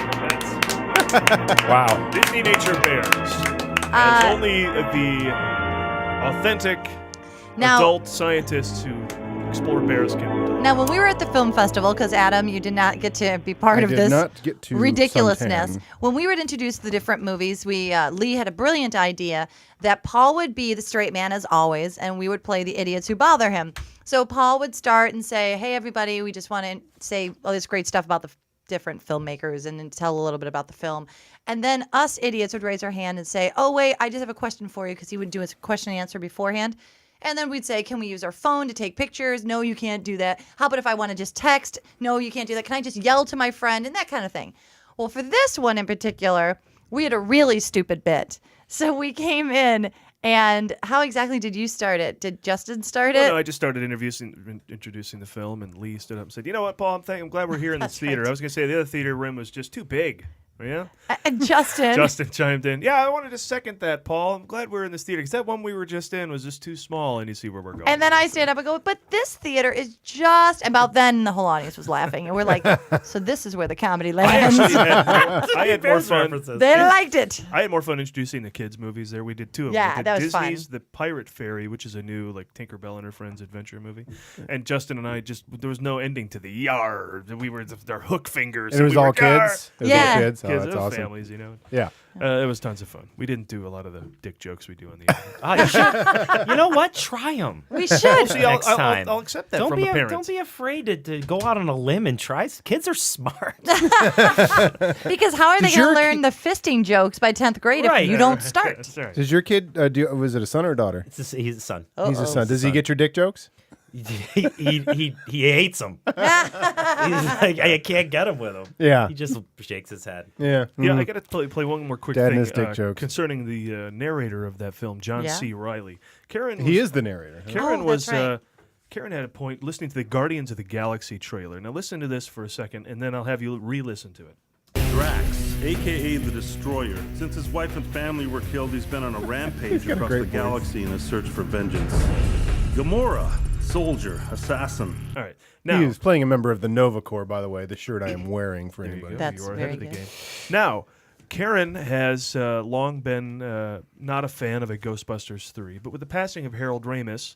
Wow. DisneyNature Bears. And it's only the authentic Now- adult scientists who explore bears can. Now, when we were at the film festival, because Adam, you did not get to be part I of did this not get to ridiculousness. suntan. When we were introduced to the different movies, we Lee had a brilliant idea that Paul would be the straight man as always, and we would play the idiots who bother him. So Paul would start and say, "Hey, everybody, we just want to say all this great stuff about the different filmmakers and then tell a little bit about the film." And then us idiots would raise our hand and say, "Oh, wait, I just have a question for you," because he would do his question and answer beforehand. And then we'd say, "Can we use our phone to take pictures?" "No, you can't do that." "How about if I want to just text?" "No, you can't do that." "Can I just yell to my friend?" And that kind of thing. Well, for this one in particular, we had a really stupid bit. So we came in, and how exactly did you start it? Did Justin start it? No, I just started introducing the film, and Lee stood up and said, "You know what, Paul? I'm glad we're here in this theater. right. I was going to say the other theater room was just too big." Yeah. And Justin. Justin chimed in. "Yeah, I wanted to second that, Paul. I'm glad we're in this theater because that one we were just in was just too small, and you see where we're going." And then I stand up and go, "But this theater is just..." About then, the whole audience was laughing. And we're like, so this is where the comedy lands. I had more fun. They liked it. I had more fun introducing the kids' movies there. We did two of them. Yeah, We did that was fun. Disney's The Pirate Fairy, which is a new Tinkerbell and her friends adventure movie. And Justin and I there was no ending to the yar. We were their hook fingers. And it was we were all kids? It was all Yeah. kids? Oh, Kids, that's it was awesome. families, you know. Yeah. It was tons of fun. We didn't do a lot of the dick jokes we do on the internet. You should. You know what? Try them. We should. See, next time. I'll accept that Don't from be a parent. Don't be afraid to go out on a limb and try. Kids are smart. Because how are they Does going your to learn the fisting jokes by 10th grade Right. if you don't start? That's right. Does your kid? Was it a son or a daughter? He's a son. He's a son. Does he get your dick jokes? He hates them. He's like, I can't get him with him. Yeah. He just shakes his head. Yeah. Yeah, I got to play one more quick Dad and thing his dick jokes. concerning the narrator of that film, John Yeah? C. Reilly. Karen, He is the narrator. Karen Oh, was that's right. Karen had a point listening to the Guardians of the Galaxy trailer. Now listen to this for a second, and then I'll have you re-listen to it. Drax, a.k.a. the Destroyer. Since his wife and family were killed, he's been on a rampage got a across great the voice. galaxy in his search for vengeance. Gamora, soldier, assassin. All right, now He is playing a member of the Nova Corps, by the way. The shirt I am wearing for there you anybody. go. That's you are very ahead of the good. game. Now, Karen has long been not a fan of a Ghostbusters 3, but with the passing of Harold Ramis,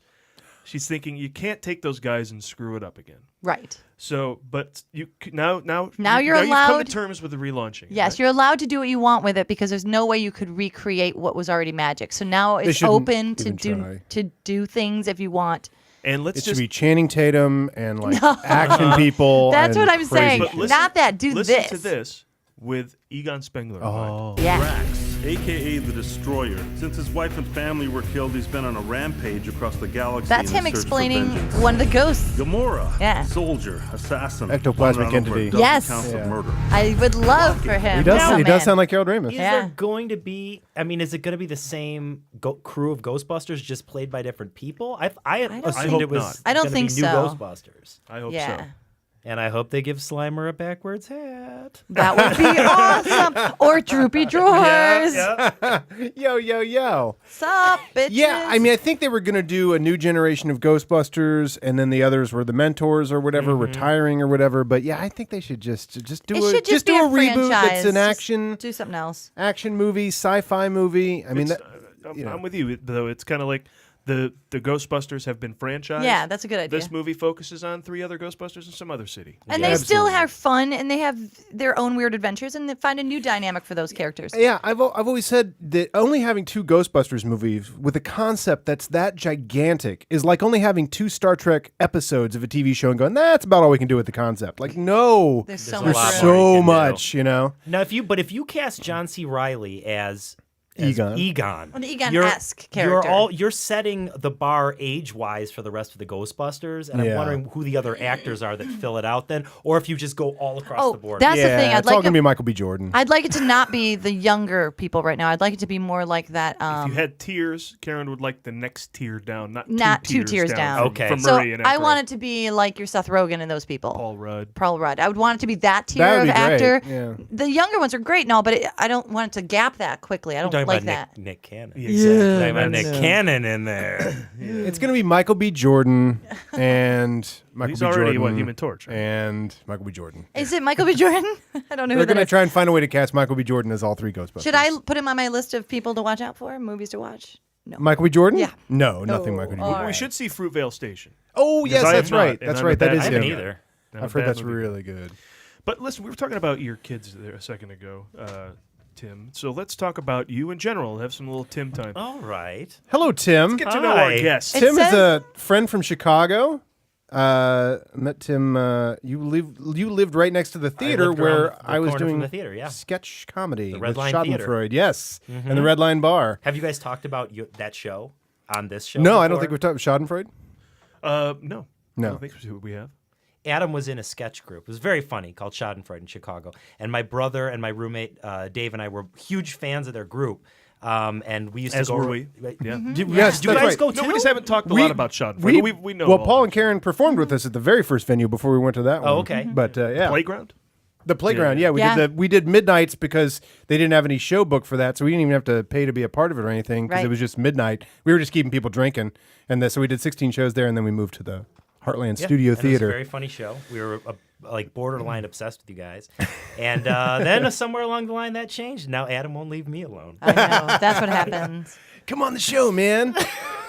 she's thinking you can't take those guys and screw it up again. Right. So, but you now Now you're you've come allowed- to terms with the relaunching. Yes, right? you're allowed to do what you want with it because there's no way you could recreate what was already magic. So now it's shouldn't open to even try. to do things if you want. And let's It should just be Channing Tatum and like No. action people. That's and what I'm crazy saying. shit. But listen- Not that. Do listen this. to this with Egon Spengler. in mind. Oh. Yeah. Drax, a.k.a. the Destroyer. Since his wife and family were killed, he's been on a rampage across the galaxy. That's in him his search for explaining vengeance. one of the ghosts. Gamora, Yeah. soldier, assassin. Ectoplasmic on and on over a entity. dozen Yes. counts Yeah. of murder. I would love for him. He does. Oh, He does man. sound like Harold Ramis. Is Yeah. there going to be? I mean, is it going to be the same crew of Ghostbusters just played by different people? I assumed hope it was. not. I don't gonna think be new so. Ghostbusters, I hope Yeah. so. and I hope they give Slimer a backwards hat. That would be awesome. Or droopy drawers. Yo. Sup, bitches? Yeah, I mean, I think they were going to do a new generation of Ghostbusters, and then the others were the mentors or whatever, retiring or whatever. But yeah, I think they should just do It a should just do be a a reboot that's franchise. an Just action do something else. movie, sci-fi movie. I mean, It's, that, I'm with you, though. It's kind of like The Ghostbusters have been franchised. Yeah, that's a good idea. This movie focuses on 3 other Ghostbusters in some other city. And they still have fun, and they have their own weird adventures, and they find a new dynamic for those characters. Yeah, I've always said that only having 2 Ghostbusters movies with a concept that's that gigantic is like only having 2 Star Trek episodes of a TV show and going, that's about all we can do with the concept. Like, no, there's so much, you know. Now, if you cast John C. Reilly as Egon. An Egon-esque character. You're setting the bar age-wise for the rest of the Ghostbusters, and I'm wondering who the other actors are that fill it out then, or if you just go all across the board. That's the thing. It's all going to be Michael B. Jordan. I'd like it to not be the younger people right now. I'd like it to be more like that. If you had tiers, Karen would like the next tier down, not two tiers down. Okay. From So Murray and I Aykroyd. want it to be like your Seth Rogen and those people. Paul Rudd. I would want it to be that tier That would of be great, actor. yeah. The younger ones are great now, but I don't want it to gap that quickly. I don't talking like about that. Nick Cannon. Exactly. Talking about Nick Cannon in there. It's going to be Michael B. Jordan and Michael He's B. already, Jordan. Human Torch, right? And Michael B. Jordan. Is it Michael B. Jordan? I don't know They're who that going to is. try and find a way to cast Michael B. Jordan as all 3 Ghostbusters. Should I put him on my list of people to watch out for, movies to watch? No. Michael B. Jordan? Yeah. No, nothing Michael B. all Jordan. We should see Fruitvale Station. Oh, yes, Because I that's have right. not, That's and right. I'm a That bad is I haven't him. either. I'm I've a heard bad that's movie guy. really good. But listen, we were talking about your kids there a second ago, Tim. So let's talk about you in general. Have some little Tim time. All right. Hello, Tim. Let's get to know our guests. It Tim is says- a friend from Chicago. Met Tim. You lived right next to the theater lived where around the I was corner from doing the theater, yeah. sketch comedy The Red with Line Theater. Schadenfreude. Yes, and the Red Line Bar. Have you guys talked about that show on this show? No, I don't before? think we've talked Schadenfreude. No. No. I don't think we have. Adam was in a sketch group. It was very funny called Schadenfreude in Chicago. And my brother and my roommate Dave and I were huge fans of their group. And we used As to go. were we. Yeah. Did Yes, you that's guys right. go too? No, we just haven't talked a lot about Schadenfreude. We know. Well, all Paul of and Karen performed with us at the very first venue before we went to that one. Oh, okay. But yeah, Playground? the playground. Yeah, Yeah. we did midnights because they didn't have any show book for that, so we didn't even have to pay to be a part of it or anything because it Right. was just midnight. We were just keeping people drinking, and so we did 16 shows there, and then we moved to the Heartland Studio And Theater. It was a very funny show. We were like borderline obsessed with you guys. And then somewhere along the line that changed. Now Adam won't leave me alone. I know. That's what happens. Come on the show, man.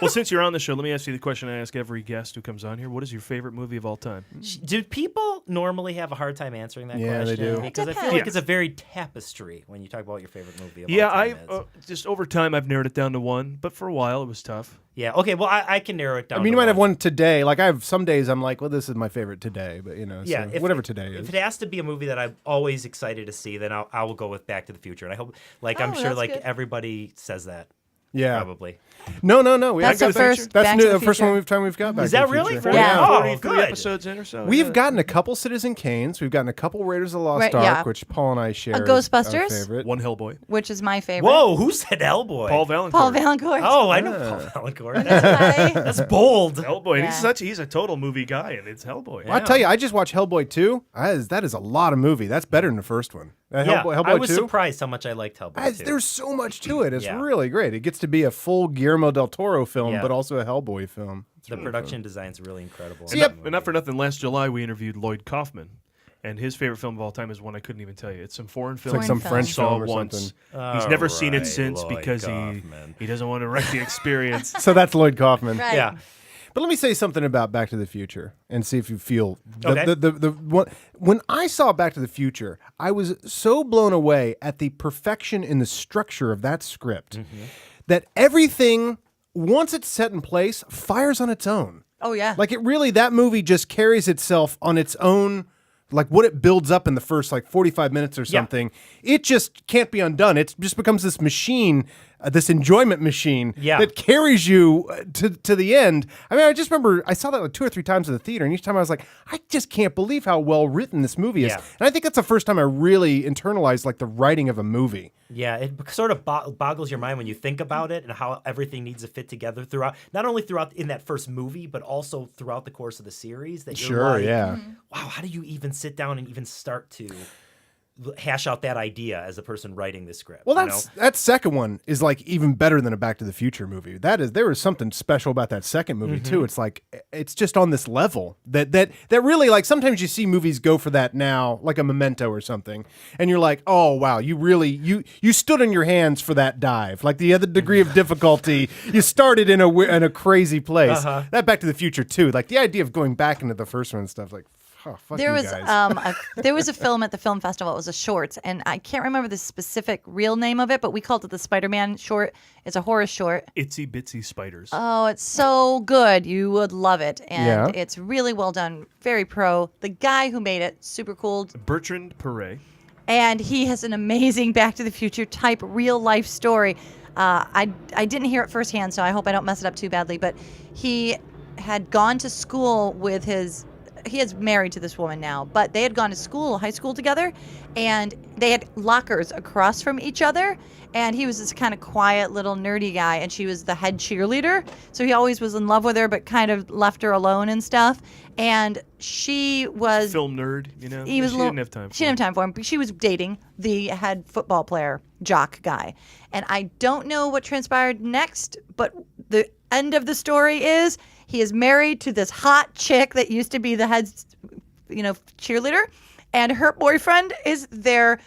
Well, since you're on the show, let me ask you the question I ask every guest who comes on here. What is your favorite movie of all time? Do people normally have a hard time answering that Yeah, they question? do. Because I feel depends. like it's a very tapestry when you talk about what your favorite movie of Yeah, all time is. just over time I've narrowed it down to one, but for a while it was tough. Yeah, okay, well, I can narrow it down. I mean, to you might have one today. Like I have some days I'm like, well, this is my favorite today, but Yeah, so whatever today is. If it has to be a movie that I'm always excited to see, then I will go with Back to the Future. And I hope, I'm sure, that's good. everybody says that. Yeah. Probably. No. That's the first That's Back new, to the the first Future. time we've got Back Is to that the really? Future. Yeah. 43 good. episodes in or so. We've yeah. gotten a couple Citizen Kanes. We've gotten a couple Raiders of the Lost Right, Ark, yeah. which Paul and I share. as Ghostbusters? our favorite. One Hellboy. Which is my favorite. Whoa, who said Hellboy? Paul Valancourt. Paul Valancourt. Oh, I know Paul Valancourt. That's bold. Hellboy. Yeah. He's a total movie guy, and it's Hellboy. Well, I tell you, I just watched Hellboy 2. That is a lot of movie. That's better than the first one. Hellboy I was 2. surprised how much I liked Hellboy too. There's so much to it. It's Yeah. really great. It gets to be a full Guillermo del Toro film, Yeah. but also a Hellboy film. It's The really production design's really incredible. And not for nothing, last July we interviewed Lloyd Kaufman, and his favorite film of all time is one I couldn't even tell you. It's some foreign film. like some Foreign French he saw film or once. something. He's never seen it since Lloyd because Kaufman. he doesn't want to wreck the experience. So that's Lloyd Kaufman. Right. Yeah. But let me say something about Back to the Future and see if you feel Okay. the one. When I saw Back to the Future, I was so blown away at the perfection in the structure of that script that everything, once it's set in place, fires on its own. Oh, yeah. Like that movie just carries itself on its own. Like what it builds up in the first 45 minutes or something, it just can't be undone. It just becomes this machine, this enjoyment machine that carries you to the end. I mean, I just remember I saw that 2 or 3 times in the theater, and each time I was like, I just can't believe how well written this movie is. Yeah. And I think that's the first time I really internalized the writing of a movie. Yeah, it sort of boggles your mind when you think about it and how everything needs to fit together throughout, not only throughout in that first movie, but also throughout the course of the series. That you're Sure, like, yeah. wow, how do you even sit down and even start to hash out that idea as the person writing the script. Well, you know? that second one is like even better than a Back to the Future movie. There was something special about that second movie too. It's like it's just on this level that really, like, sometimes you see movies go for that now, like a Memento or something, and you're like, oh wow, you really you stood on your hands for that dive. Like the other degree of difficulty, you started in a crazy place. That Back to the Future too, like the idea of going back into the first one and stuff, like. Oh, fuck there you was guys. there was a film at the film festival. It was a short, and I can't remember the specific real name of it, but we called it the Spider-Man short. It's a horror short. Itsy Bitsy Spiders. Oh, it's so good. You would love it, and Yeah. it's really well done. Very pro. The guy who made it, super cool. Bertrand Perret. And he has an amazing Back to the Future type real life story. I didn't hear it firsthand, so I hope I don't mess it up too badly. But he had gone to school with his. He is married to this woman now, but they had gone to school, high school together, and they had lockers across from each other. And he was this kind of quiet little nerdy guy, and she was the head cheerleader. So he always was in love with her, but kind of left her alone and stuff. And she was Film nerd, you know. He was she a little, didn't have time. She didn't have time for him. But she was dating the head football player, jock guy. And I don't know what transpired next, but the end of the story is he is married to this hot chick that used to be the head, cheerleader, and her boyfriend is their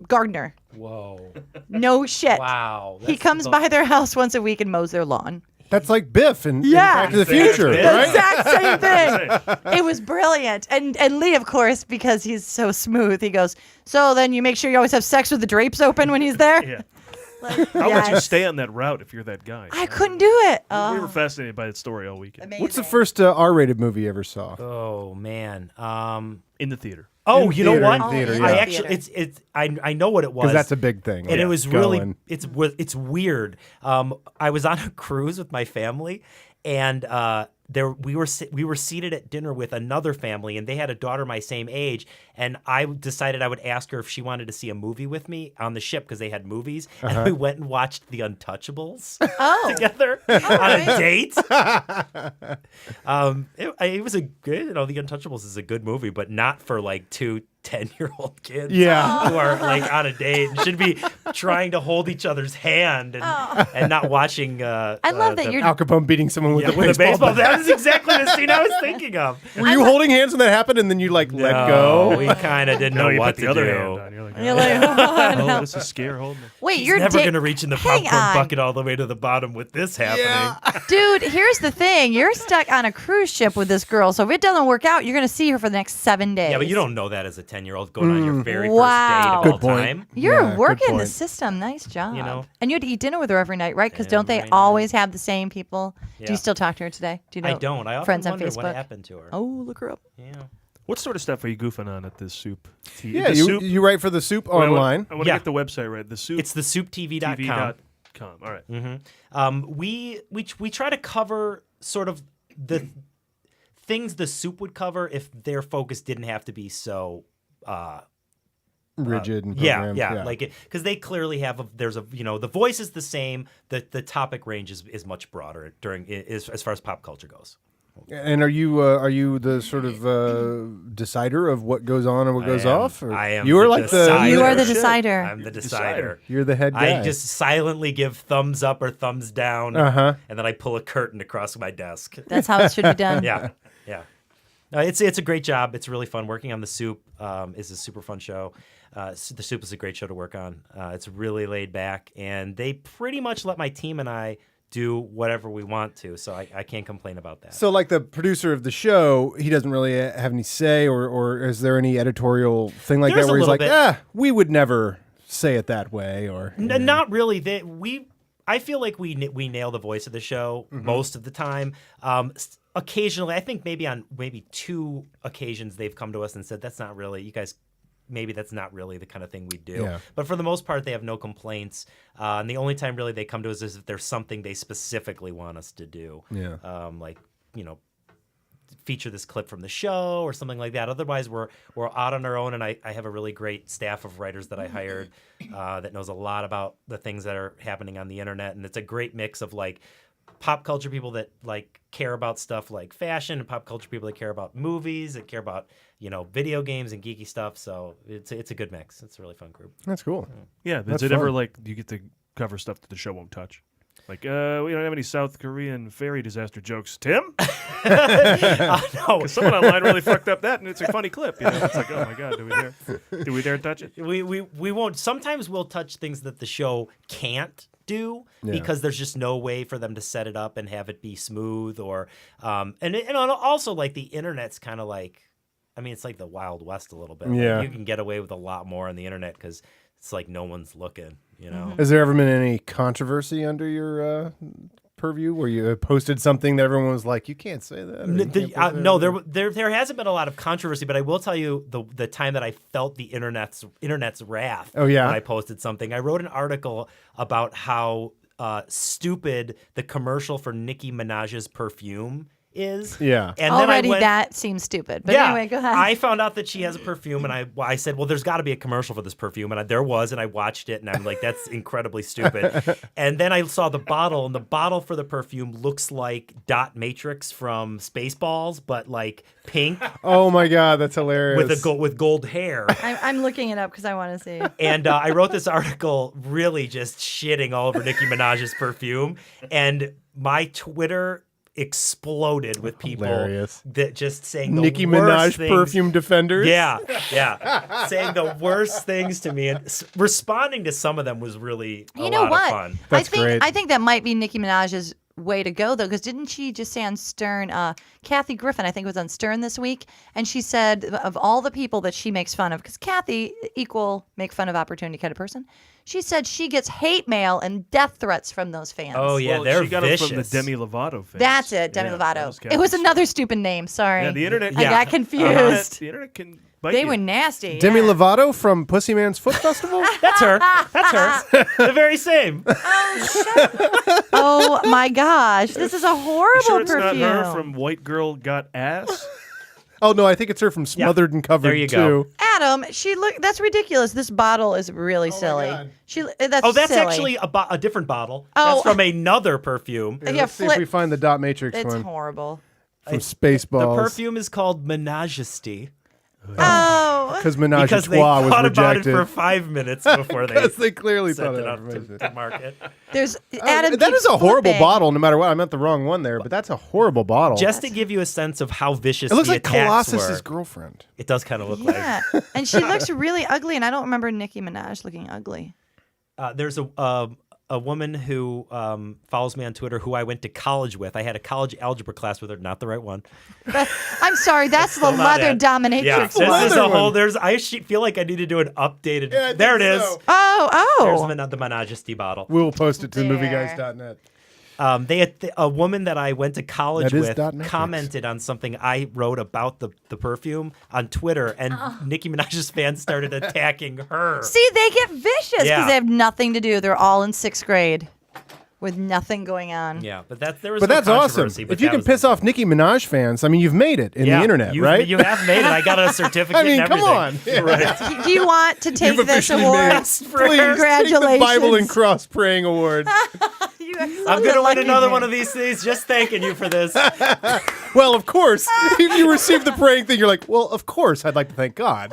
gardener. Whoa. No shit. Wow. He comes by their house once a week and mows their lawn. That's like Biff in Yeah. Back to the Future, The right? exact same thing. It was brilliant. And Lee, of course, because he's so smooth, he goes, so then you make sure you always have sex with the drapes open when he's there? Yeah. Like, How would you yes. stay on that route if you're that guy? I couldn't do it. We were fascinated by that story all weekend. What's the first R-rated movie you ever saw? Oh man. In the theater. Oh, In you theater, know in what? theater, I yeah. actually, I know what it was 'Cause that's a big thing. and Yeah. it was Going. really, it's weird. I was on a cruise with my family, and we were seated at dinner with another family, and they had a daughter my same age, and I decided I would ask her if she wanted to see a movie with me on the ship because they had movies, and we went and watched The Untouchables together on a date. It was a good, The Untouchables is a good movie, but not for like two 10-year-old kids Yeah. who are like on a date and should be trying to hold each other's hand and not watching. I love that you're Al Capone beating someone with, with a baseball bat. That is exactly the scene I was thinking of. Were you holding hands when that happened, and then you let go? We kind of didn't know you what put to the other do. hand on. You're like, You're like, oh, no. oh, this is scare. Hold me. Wait, He's you're never going to reach in the hang popcorn on. bucket all the way to the bottom with this happening. Dude, here's the thing. You're stuck on a cruise ship with this girl, so if it doesn't work out, you're going to see her for the next 7 days. Yeah, but you don't know that as a 10-year-old going on your very Wow. first date of Good all point. time. You're Yeah, good working the point. system. Nice job. You know? And you had to eat dinner with her every night, right? Because don't they Every always have the same people? Do Yeah. you still talk to her today? Do you know? I don't. I often friends on wonder Facebook. what happened to her. Oh, look her up. Yeah. What sort of stuff are you goofing on at this soup? Yeah, The you, soup? you write for the Soup Wait, I online. want to Yeah. get the website right. The soup. It's thesouptv.com. TV.com. All right. Mm-hmm. We try to cover sort of the things the soup would cover if their focus didn't have to be so Rigid and yeah, programmed, yeah, like it because they clearly have the voice is the same, the topic range is much broader as far as pop culture goes. And are you the sort of decider of what goes on and what goes off? Or? I am. You are the like decider. You are the decider. I'm the decider. You're the head guy. I just silently give thumbs up or thumbs down, and then I pull a curtain across my desk. That's how it should be done. Yeah. No, it's a great job. It's really fun working on The Soup. Is a super fun show. The Soup is a great show to work on. It's really laid back, and they pretty much let my team and I do whatever we want to, so I can't complain about that. So, like the producer of the show, he doesn't really have any say, or is there any editorial thing like There's that a where he's little like, bit. we would never say it that way, or Not really. I feel like we nail the voice of the show most of the time. Occasionally, I think maybe 2 occasions they've come to us and said, that's not really, you guys, maybe that's not really the kind of thing we do. Yeah. But for the most part, they have no complaints. And the only time really they come to us is if there's something they specifically want us to do. Yeah. Feature this clip from the show or something like that. Otherwise, we're out on our own, and I have a really great staff of writers that I hired that knows a lot about the things that are happening on the internet, and it's a great mix of like pop culture people that like care about stuff like fashion, and pop culture people that care about movies, that care about video games and geeky stuff. So it's a good mix. It's a really fun group. That's cool. Yeah, That's is it ever fun. like you get to cover stuff that the show won't touch? Like, we don't have any South Korean ferry disaster jokes. Tim? No. Because someone online really fucked up that, and it's a funny clip. It's like, oh my God, do we dare touch it? We won't. Sometimes we'll touch things that the show can't do because there's just no way for them to set it up and have it be smooth or and also like the internet's kind of like, I mean, it's like the Wild West a little bit. Yeah. Like, you can get away with a lot more on the internet because it's like no one's looking, Has there ever been any controversy under your purview where you posted something that everyone was like, you can't say that? No, there hasn't been a lot of controversy, but I will tell you the time that I felt the internet's wrath. Oh, yeah? When I posted something. I wrote an article about how stupid the commercial for Nicki Minaj's perfume is. Yeah. And Already then that seems stupid. But anyway, go ahead. I found out that she has a perfume, and I said, well, there's got to be a commercial for this perfume. And there was, and I watched it, and I'm like, that's incredibly stupid. And then I saw the bottle, and the bottle for the perfume looks like Dot Matrix from Spaceballs, but like pink. Oh, my God, that's hilarious. With gold hair. I'm looking it up because I want to see. And I wrote this article really just shitting all over Nicki Minaj's perfume. And my Twitter exploded with people that just saying the Nicki worst Minaj things. perfume defenders. Yeah, saying the worst things to me, and responding to some of them was really a lot of fun. That's great. I think that might be Nicki Minaj's way to go, though, because didn't she just say on Stern, Kathy Griffin, I think was on Stern this week, and she said of all the people that she makes fun of, because Kathy equal make fun of opportunity kind of person, she said she gets hate mail and death threats from those fans. Oh yeah, they're she got vicious. it from the Demi Lovato fans. That's it, Demi Lovato. Kathy. It was another stupid name. Sorry. Yeah, the internet. I got confused. The internet can bite They you. were nasty. Demi Lovato from Pussy Man's Foot Festival? That's her. That's her. The very same. Oh my gosh, this is a horrible You sure it's perfume. not her from White Girl Got Ass? Oh, no, I think it's her from Smothered and Covered, There you too. go. Adam, that's ridiculous. This bottle is really silly. God. That's That's silly. actually a different bottle. Oh. That's from another perfume. Yeah, Yeah, let's see if we find the Dot Matrix It's one horrible. from Spaceballs. The perfume is called Menajesty. Oh. Because Menage a Because they Trois was thought about it rejected. for 5 minutes before they Because they clearly sent thought it of up information. to market. There's Adam that keeps is a horrible flipping. bottle, no matter what. I meant the wrong one there, but that's a horrible bottle. Just to give you a sense of how vicious it looks the like attacks Colossus's were. girlfriend. It does kind of look like. Yeah, and she looks really ugly, and I don't remember Nicki Minaj looking ugly. There's a woman who follows me on Twitter who I went to college with. I had a college algebra class with her, not the right one. I'm sorry, that's the Still not leather it. dominatrix. Yeah, this is a whole. I feel like I need to do an updated. Yeah, I there it think is. so. Oh. There's the Menajesty bottle. We'll post it to movieguys.net. They had a woman that I went to college That is with .Netflix. commented on something I wrote about the perfume on Twitter, and Nicki Minaj's fans started attacking her. See, they get vicious because Yeah. they have nothing to do. They're all in 6th grade with nothing going on. Yeah, but there was But no that's awesome. controversy, but If you that can was piss off Nicki Minaj fans, I mean, you've made it in the internet, right? You have made it. I got a certificate I mean, and come everything. on. Right. Do you want to take You've this officially award? made it. Yes, Please Congratulations. take the Bible and Cross Praying Award. I'm going to win another one of these things. Just thanking you for this. Well, of course. If you receive the praying thing, you're like, well, of course, I'd like to thank God.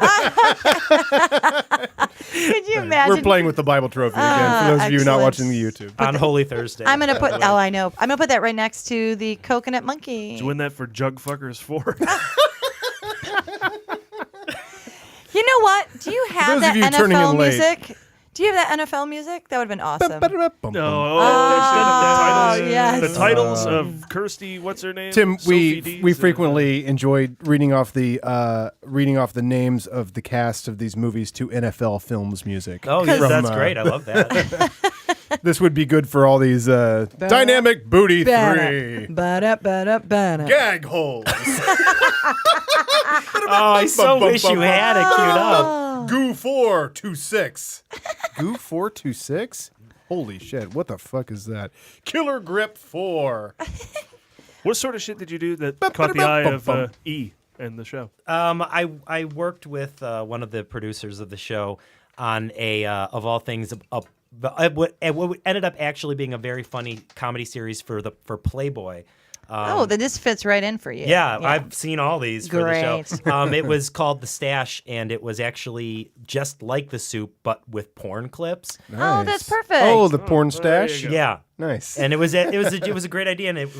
Could you imagine? We're playing with the Bible trophy again, for those of you not excellent. watching the YouTube. On Holy Thursday. I'm going to put, oh, I know. I'm going to put that right next to the coconut monkey. Did you win that for Jug Fuckers 4? You know what? Do you have those that of you turning NFL in late. music? Do you have that NFL music? That would have been awesome. No. yes. The titles of Kirsty, what's her name? Tim, Sophie we Dees, frequently enjoyed reading off the names of the cast of these movies to NFL Films music. Oh, yes, that's great. I love that. This would be good for all these Dynamic Booty 3 gag holes. Oh, I so wish you had it queued up. Goo 426. Goo 426? Holy shit! What the fuck is that? Killer Grip 4. What sort of shit did you do that caught the eye of E in the show? I worked with one of the producers of the show on of all things, a what ended up actually being a very funny comedy series for Playboy. Then this fits right in for you. Yeah, I've seen all these for the Great. show. It was called The Stash, and it was actually just like The Soup, but with porn clips. Oh, that's perfect. Oh, the porn stash. Yeah. Nice. And it was a great idea, and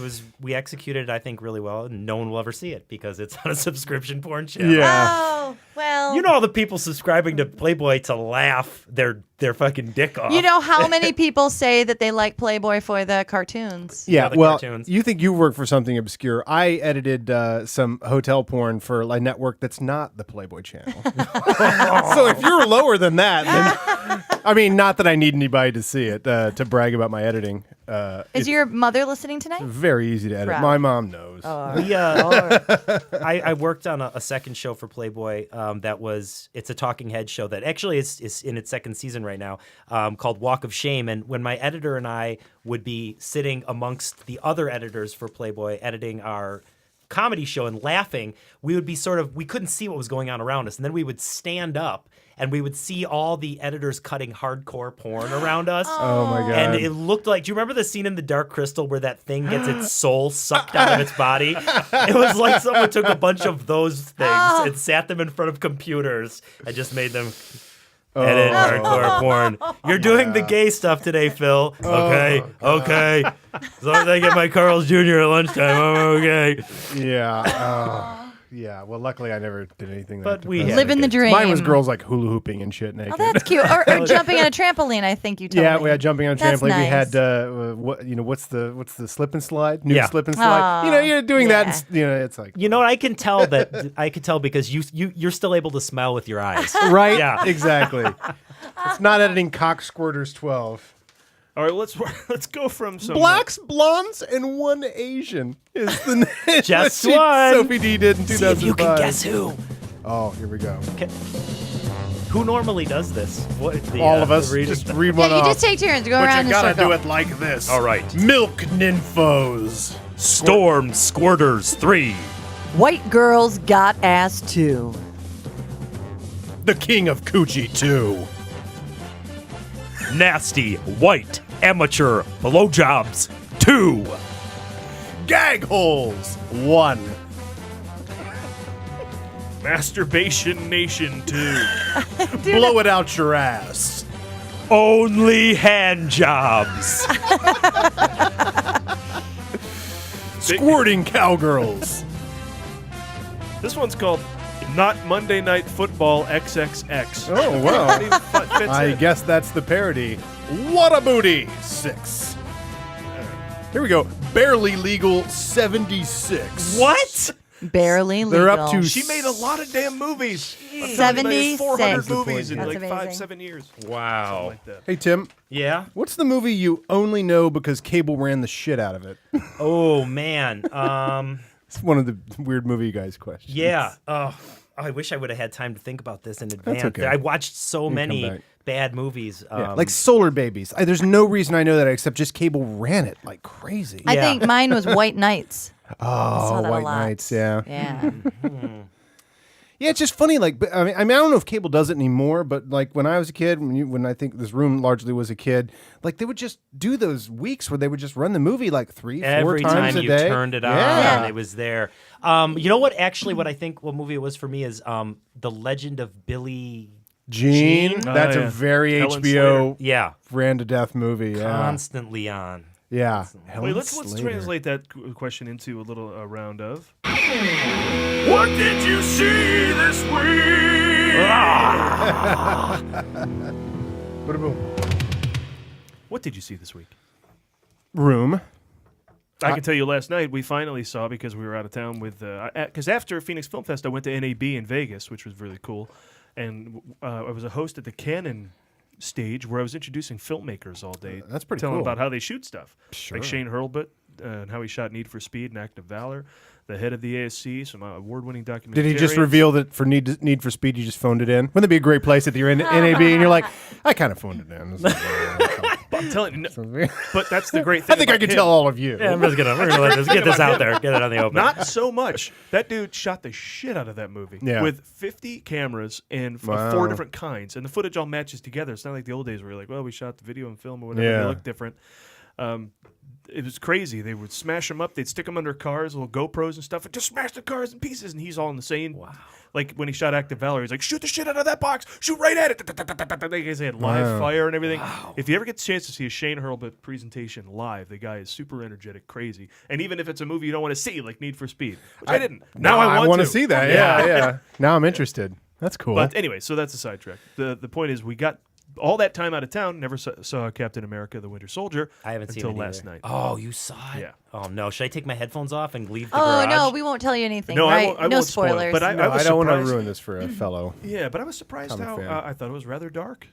we executed it, I think, really well, and no one will ever see it because it's on a subscription porn channel. Yeah. Oh, well. You know all the people subscribing to Playboy to laugh their fucking dick off. You know how many people say that they like Playboy for the cartoons? Yeah, the well, cartoons. you think you work for something obscure. I edited some hotel porn for a network that's not the Playboy channel. So if you're lower than that, then, I mean, not that I need anybody to see it to brag about my editing. Is your mother listening tonight? Very easy to edit. Right. My mom knows. I worked on a second show for Playboy it's a talking head show that actually is in its second season right now, called Walk of Shame. And when my editor and I would be sitting amongst the other editors for Playboy editing our comedy show and laughing, we would be we couldn't see what was going on around us. And then we would stand up and we would see all the editors cutting hardcore porn around us. Oh my God. And it looked like, do you remember the scene in The Dark Crystal where that thing gets its soul sucked out of its body? It was like someone took a bunch of those things and sat them in front of computers and just made them edit hardcore porn. You're doing the gay stuff today, Phil. Okay. As long as I get my Carl's Jr. at lunchtime, I'm okay. Yeah. Yeah, well, luckily I never did anything. But we living the dream. Mine was girls like hula hooping and shit naked. Oh, that's cute. Or jumping on a trampoline. I think you told me. Yeah, we had jumping on a That's trampoline. nice. We had what's the slip and slide? New slip and slide. Oh, you're doing that. And, it's like You know what? I can tell because you're still able to smile with your eyes. right. Yeah. Exactly. It's not editing cock squirters 12. All right, let's go from some Blacks, blondes, and one Asian is the name. Just that one. Sophie D did in 2005. See if you can guess who. Oh, here we go. Who normally does this? All of us. Just read one Yeah, you off. just take turns. Go But around you in gotta a circle. do it like this. All right. Milk nymphos. Storm Squirters 3. White girls got ass too. The King of Coochie 2. Nasty White Amateur Blowjobs 2. Gag holes 1. Masturbation Nation 2. Blow it out your ass. Only hand jobs. Squirting cowgirls. This one's called Not Monday Night Football XXX. Oh, wow. Not even fits I in. guess that's the parody. What a booty 6. Here we go. Barely Legal 76. What? Barely legal. They're up to She made a lot of damn movies. 76. 400 movies in That's like amazing. 5-7 years. Wow. Something like that. Hey, Tim. Yeah? What's the movie you only know because cable ran the shit out of it? Oh, man. It's one of the weird movie guys questions. Yeah. Oh, I wish I would have had time to think about this in advance. okay. I watched so You can come many back. bad movies. Yeah, like Solar Babies. There's no reason I know that except just cable ran it like crazy. I think mine was White Knights. Oh, saw that a White lot. Knights, yeah. Yeah. Yeah, it's just funny. Like, I mean, I don't know if cable does it anymore, but like when I was a kid, when I think this room largely was a kid, like they would just do those weeks where they would just run the movie like 3-4 Every times time a you day. turned it on, Yeah. it was there. You know what? Actually, what I think what movie it was for me is The Legend of Billie Jean. That's yeah. a very Helen HBO Yeah. ran to death movie. Yeah. Constantly on. Yeah. Wait, Helen let's Slater. translate that question into a little round of. What did you see this week? What did you see this week? Room. I can tell you last night we finally saw, because we were out of town with, because after Phoenix Film Fest I went to NAB in Vegas, which was really cool, and I was a host at the Canon stage where I was introducing filmmakers all day. That's pretty telling cool. about how they shoot stuff. Sure. Like Shane Hurlbut and how he shot Need for Speed and Act of Valor, the head of the ASC, some award-winning documentaries. Did he just reveal that for Need for Speed you just phoned it in? Wouldn't that be a great place if you're in NAB and you're like, I kind of phoned it in. I'm telling you, but that's the great thing. I think I can tell all of you. Yeah, we're gonna let this, get this out there, get it on the open. Not so much. That dude shot the shit out of that movie with 50 cameras and 4 different kinds, and the footage all matches together. It's not like the old days where you're like, well, we shot the video and film or whatever. They look different. It was crazy. They would smash them up. They'd stick them under cars, little GoPros and stuff, and just smash the cars in pieces. And he's all in the same. Wow. Like when he shot Active Valor, he's like, shoot the shit out of that box. Shoot right at it. They had live fire and everything. Wow. If you ever get the chance to see a Shane Hurlbut presentation live, the guy is super energetic, crazy. And even if it's a movie you don't want to see, like Need for Speed, which I didn't. Now I want to see that. Yeah. Now I'm interested. That's cool. But anyway, so that's a sidetrack. The point is we got all that time out of town, never saw Captain America: The Winter Soldier. I haven't seen it until last night. Oh, you saw it? Yeah. Oh no, should I take my headphones off and leave the Oh garage? no, we won't tell you anything. No, right? I won't spoil spoilers. it, but I was don't want to surprised. ruin this for a fellow. Yeah, but I was surprised how I thought it was rather dark.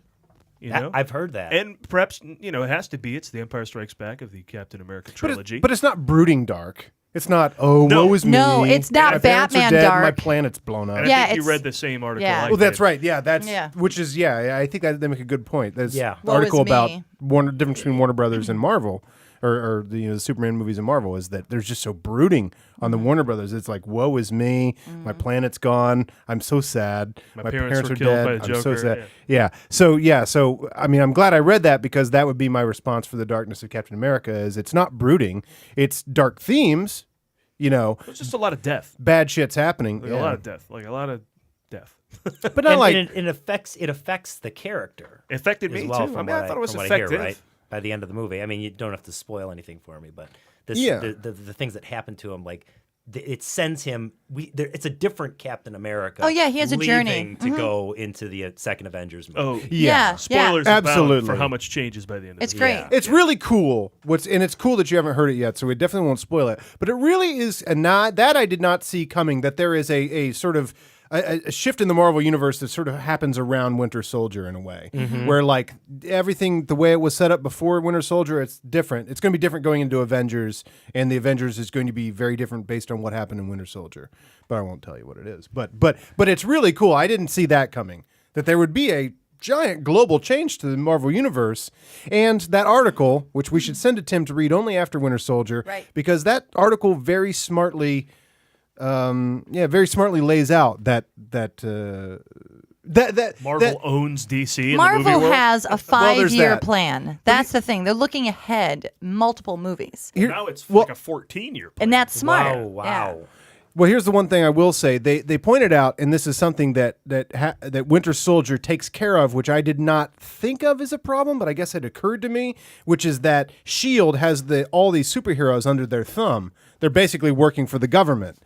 You know? I've heard that. And perhaps, it has to be. It's the Empire Strikes Back of the Captain America trilogy. But it's not brooding dark. It's not, woe is me. No, it's not My parents are Batman dead, dark. My planet's blown up. And I think you read the same article. Yeah. I Well, that's did. right. Yeah, which is, I think that they make a good point. There's an Woe article is about me. difference between Warner Brothers and Marvel, or the Superman movies and Marvel, is that they're just so brooding on the Warner Brothers. It's like, woe is me. My planet's gone. I'm so sad. My parents parents were are killed dead. by the I'm so Joker. sad. So I mean, I'm glad I read that because that would be my response for the darkness of Captain America. Is it's not brooding. It's dark themes. It's just a lot of death. Bad shit's happening. Like a lot of death. Like a lot of death. But not like it affects the character. It affected as me well, too. from I what thought it was from what I hear, effective. right? By the end of the movie, I mean, you don't have to spoil anything for me, but the things that happen to him, like it sends him. It's a different Captain America. Oh, yeah, he has a journey. leaving to go into the second Avengers movie. Oh Yeah. Spoilers Absolutely. abound for how much changes by the end of It's the great. movie. It's really cool. It's cool that you haven't heard it yet, so we definitely won't spoil it. But it really is that I did not see coming. That there is a sort of a shift in the Marvel universe that sort of happens around Winter Soldier in a way, where like everything the way it was set up before Winter Soldier, it's different. It's going to be different going into Avengers, and the Avengers is going to be very different based on what happened in Winter Soldier. But I won't tell you what it is. But it's really cool. I didn't see that coming. That there would be a giant global change to the Marvel universe. And that article, which we should send to Tim to read only after Winter Soldier, because that article very smartly lays out that Marvel owns DC in the Marvel movie world. has a there's 5-year that. plan. That's the thing. They're looking ahead, multiple movies. Now it's like a 14-year plan. And that's smart. Wow. Yeah. Well, here's the one thing I will say. They pointed out, and this is something that Winter Soldier takes care of, which I did not think of as a problem, but I guess it occurred to me, which is that S.H.I.E.L.D. has all these superheroes under their thumb. They're basically working for the government.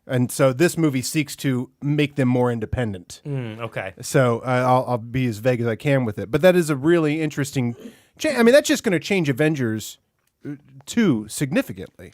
And so this movie seeks to make them more independent. Okay. So I'll be as vague as I can with it. But that is a really interesting change. I mean, that's just going to change Avengers 2 significantly.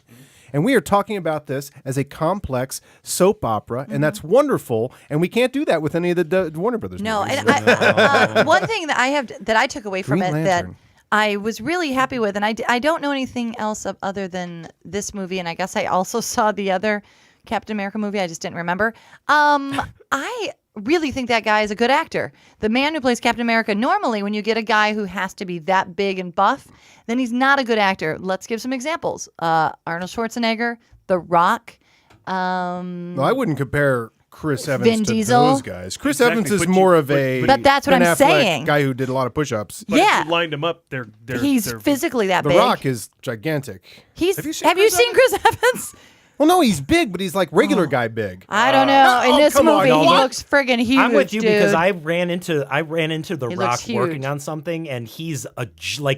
And we are talking about this as a complex soap opera, and that's wonderful. And we can't do that with any of the Warner Brothers No, movies. and one thing that I took away from Green it that Lantern. I was really happy with, and I don't know anything else other than this movie, and I guess I also saw the other Captain America movie. I just didn't remember. I really think that guy is a good actor. The man who plays Captain America, normally when you get a guy who has to be that big and buff, then he's not a good actor. Let's give some examples. Arnold Schwarzenegger, The Rock. Well, I wouldn't compare Chris Evans Vin to Diesel. those guys. Chris Exactly, Evans is but more you- of a But that's what Ben I'm Affleck saying. guy who did a lot of push-ups. But if you lined them up, they're He's physically that The big. Rock is gigantic. Have you seen Chris Evans? Well, no, he's big, but he's like regular guy big. I don't know. In this come on, movie, he what? looks friggin' huge. I'm with you dude. because I ran into The He Rock looks huge. working on something, and he's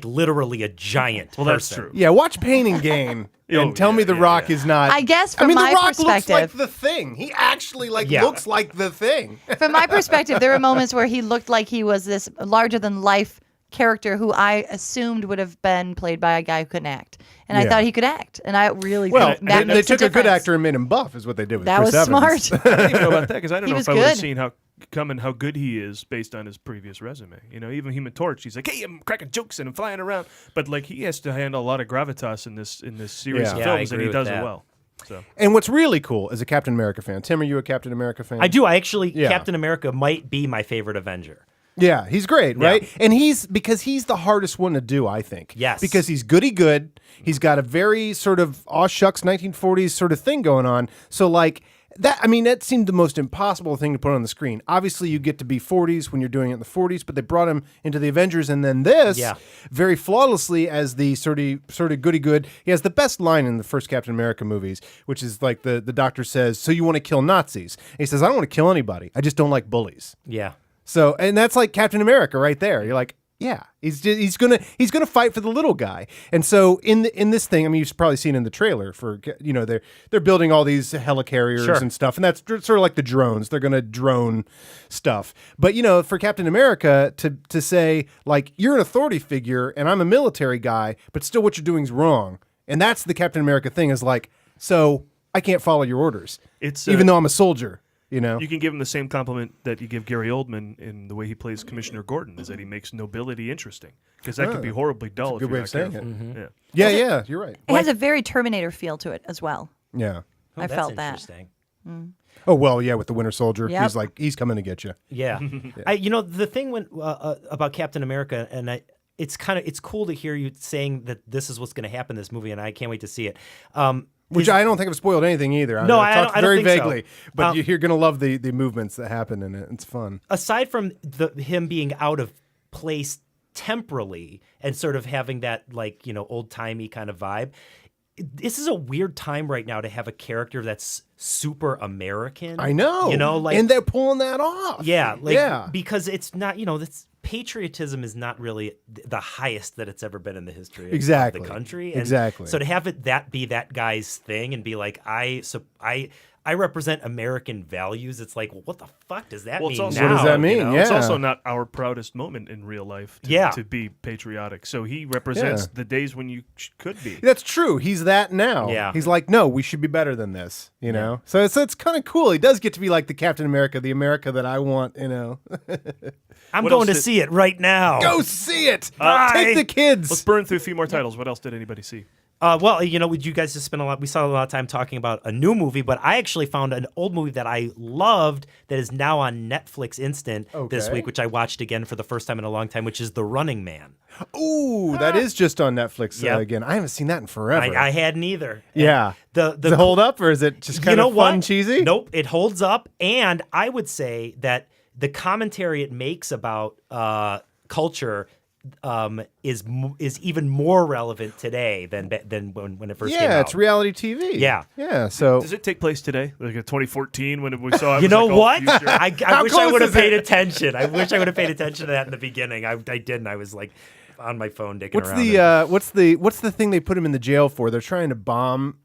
literally a giant. Well, that's person. true. Yeah, watch Pain and Gain and tell me The Rock is not. I guess I from mean, my The Rock looks like perspective- the Thing. He actually Yeah. looks like the Thing. From my perspective, there were moments where he looked like he was this larger-than-life character who I assumed would have been played by a guy who couldn't act. And I Yeah. thought he could act. And I really Well, think that they makes took a good difference. actor and made him buff, is what they did with That Chris was Evans. smart. I don't even know about that because I don't He know was if I would have good. seen how good he is based on his previous resume. Even Human Torch, he's like, hey, I'm cracking jokes and I'm flying around, but like he has to handle a lot of gravitas in this series Yeah. of Yeah, I films, and agree he with does it that. well. So And what's really cool is a Captain America fan. Tim, are you a Captain America fan? I do. I actually, Yeah. Captain America might be my favorite Avenger. Yeah, he's great, Yeah. right? And because he's the hardest one to do, I think. Yes. Because he's goody good. He's got a very sort of aw shucks 1940s sort of thing going on. So like that seemed the most impossible thing to put on the screen. Obviously, you get to be 40s when you're doing it in the 40s, but they brought him into the Avengers, and then this very flawlessly as the sort of goody good. He has the best line in the first Captain America movies, which is like the doctor says, "So you want to kill Nazis?" And he says, "I don't want to kill anybody. I just don't like bullies." Yeah. So, and that's like Captain America right there. You're like, yeah, he's gonna fight for the little guy. And so in this thing, I mean, you've probably seen in the trailer for, you know, they're building all these helicarriers and stuff, and that's sort of like the drones. They're gonna drone stuff. But you know, for Captain America to say like, you're an authority figure and I'm a military guy, but still what you're doing is wrong. And that's the Captain America thing, is like, so I can't follow your orders, even though I'm a soldier. You know, you can give him the same compliment that you give Gary Oldman in the way he plays Commissioner Gordon, is that he makes nobility interesting, because that could be horribly dull. That's a good if way you're of saying not it. careful. Yeah, you're right. It has a very Terminator feel to it as well. Yeah, I felt that. Interesting. Oh well, yeah, with the Winter Soldier, Yep. he's like, he's coming to get you. Yeah. You know, the thing about Captain America, and it's cool to hear you saying that this is what's going to happen in this movie, and I can't wait to see it. Which I don't think I've spoiled anything either. No, I talked don't very think so. vaguely, but you're going to love the movements that happen in it. It's fun. Aside from him being out of place temporally and sort of having that, like, you know, old-timey kind of vibe, this is a weird time right now to have a character that's super American. I know. You know, like, and they're pulling that off. Yeah, like, because it's not, you know, that's patriotism is not really the highest that it's ever been in the history of the country. And exactly. So to have it be that guy's thing and be like, I represent American values. It's like, well, what the fuck does that mean? Also, now? What does that mean? You know? Yeah. It's also not our proudest moment in real life to be patriotic. So he represents the days when you could be. That's true. He's that now. Yeah. He's like, no, we should be better than this. You know. So it's kind of cool. He does get to be like the Captain America, the America that I want. You know. I'm going to see it right now. Go see it. Take the kids. Let's burn through a few more titles. What else did anybody see? Well, you know, you guys just spent we saw a lot of time talking about a new movie, but I actually found an old movie that I loved that is now on Netflix Instant this week, which I watched again for the first time in a long time, which is The Running Man. Ooh, that is just on Netflix again. I haven't seen that in forever. I hadn't either. Yeah. Does it hold up, or is it just kind of fun, cheesy? Nope, it holds up, and I would say that the commentary it makes about culture is even more relevant today than when it first came out. Yeah, it's reality TV. Yeah. So does it take place today, like in 2014 when we saw it? You know like, what? I wish I would have close is paid it? attention. I wish I would have paid attention to that in the beginning. I didn't. I was like on my phone dicking around. What's the thing they put him in the jail for? They're trying to bomb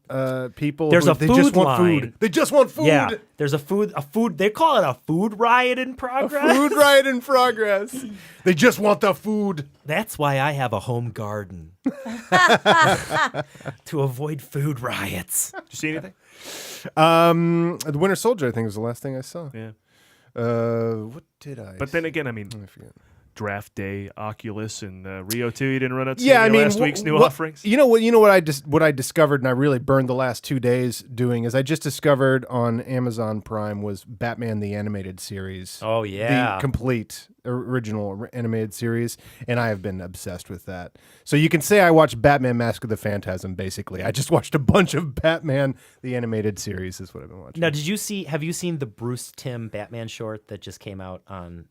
people. There's a they food just want line. food. They just want food. Yeah, there's a food. They call it a food riot in progress. Food riot in progress. They just want the food. That's why I have a home garden to avoid food riots. Did you see anything? The Winter Soldier, I think, was the last thing I saw. Yeah. What did I? But then again, I mean, Draft Day, Oculus, and Rio 2. You didn't run out to Yeah, I mean, last week's new offerings. You know what I discovered, and I really burned the last 2 days doing, is I just discovered on Amazon Prime was Batman the Animated Series. Oh yeah, the complete original animated series, and I have been obsessed with that. So you can say I watched Batman: Mask of the Phantasm. Basically, I just watched a bunch of Batman the Animated Series. Is what I've been watching. Now, have you seen the Bruce Timm Batman short that just came out on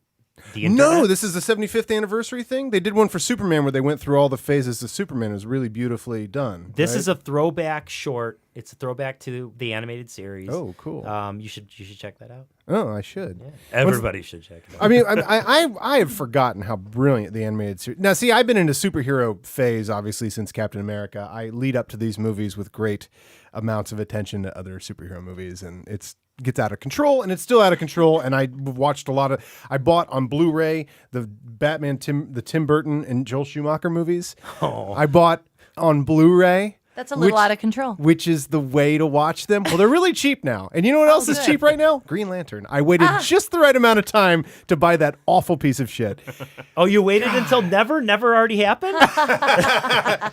the internet? No, this is the 75th anniversary thing. They did one for Superman where they went through all the phases of Superman. It was really beautifully done. This right? is a throwback short. It's a throwback to the animated series. Oh, cool. You should check that out. Oh, I should. Yeah. Everybody should check it out. I mean, I have forgotten how brilliant the animated series. Now, see, I've been in a superhero phase, obviously, since Captain America. I lead up to these movies with great amounts of attention to other superhero movies, and gets out of control, and it's still out of control. And I watched I bought on Blu-ray the Batman, the Tim Burton and Joel Schumacher movies. Oh. I bought on Blu-ray. That's a little out of control. Which is the way to watch them. Well, they're really cheap now. And you know what else is cheap right now? Green Lantern. I waited just the right amount of time to buy that awful piece of shit. Oh, you waited until never already happened?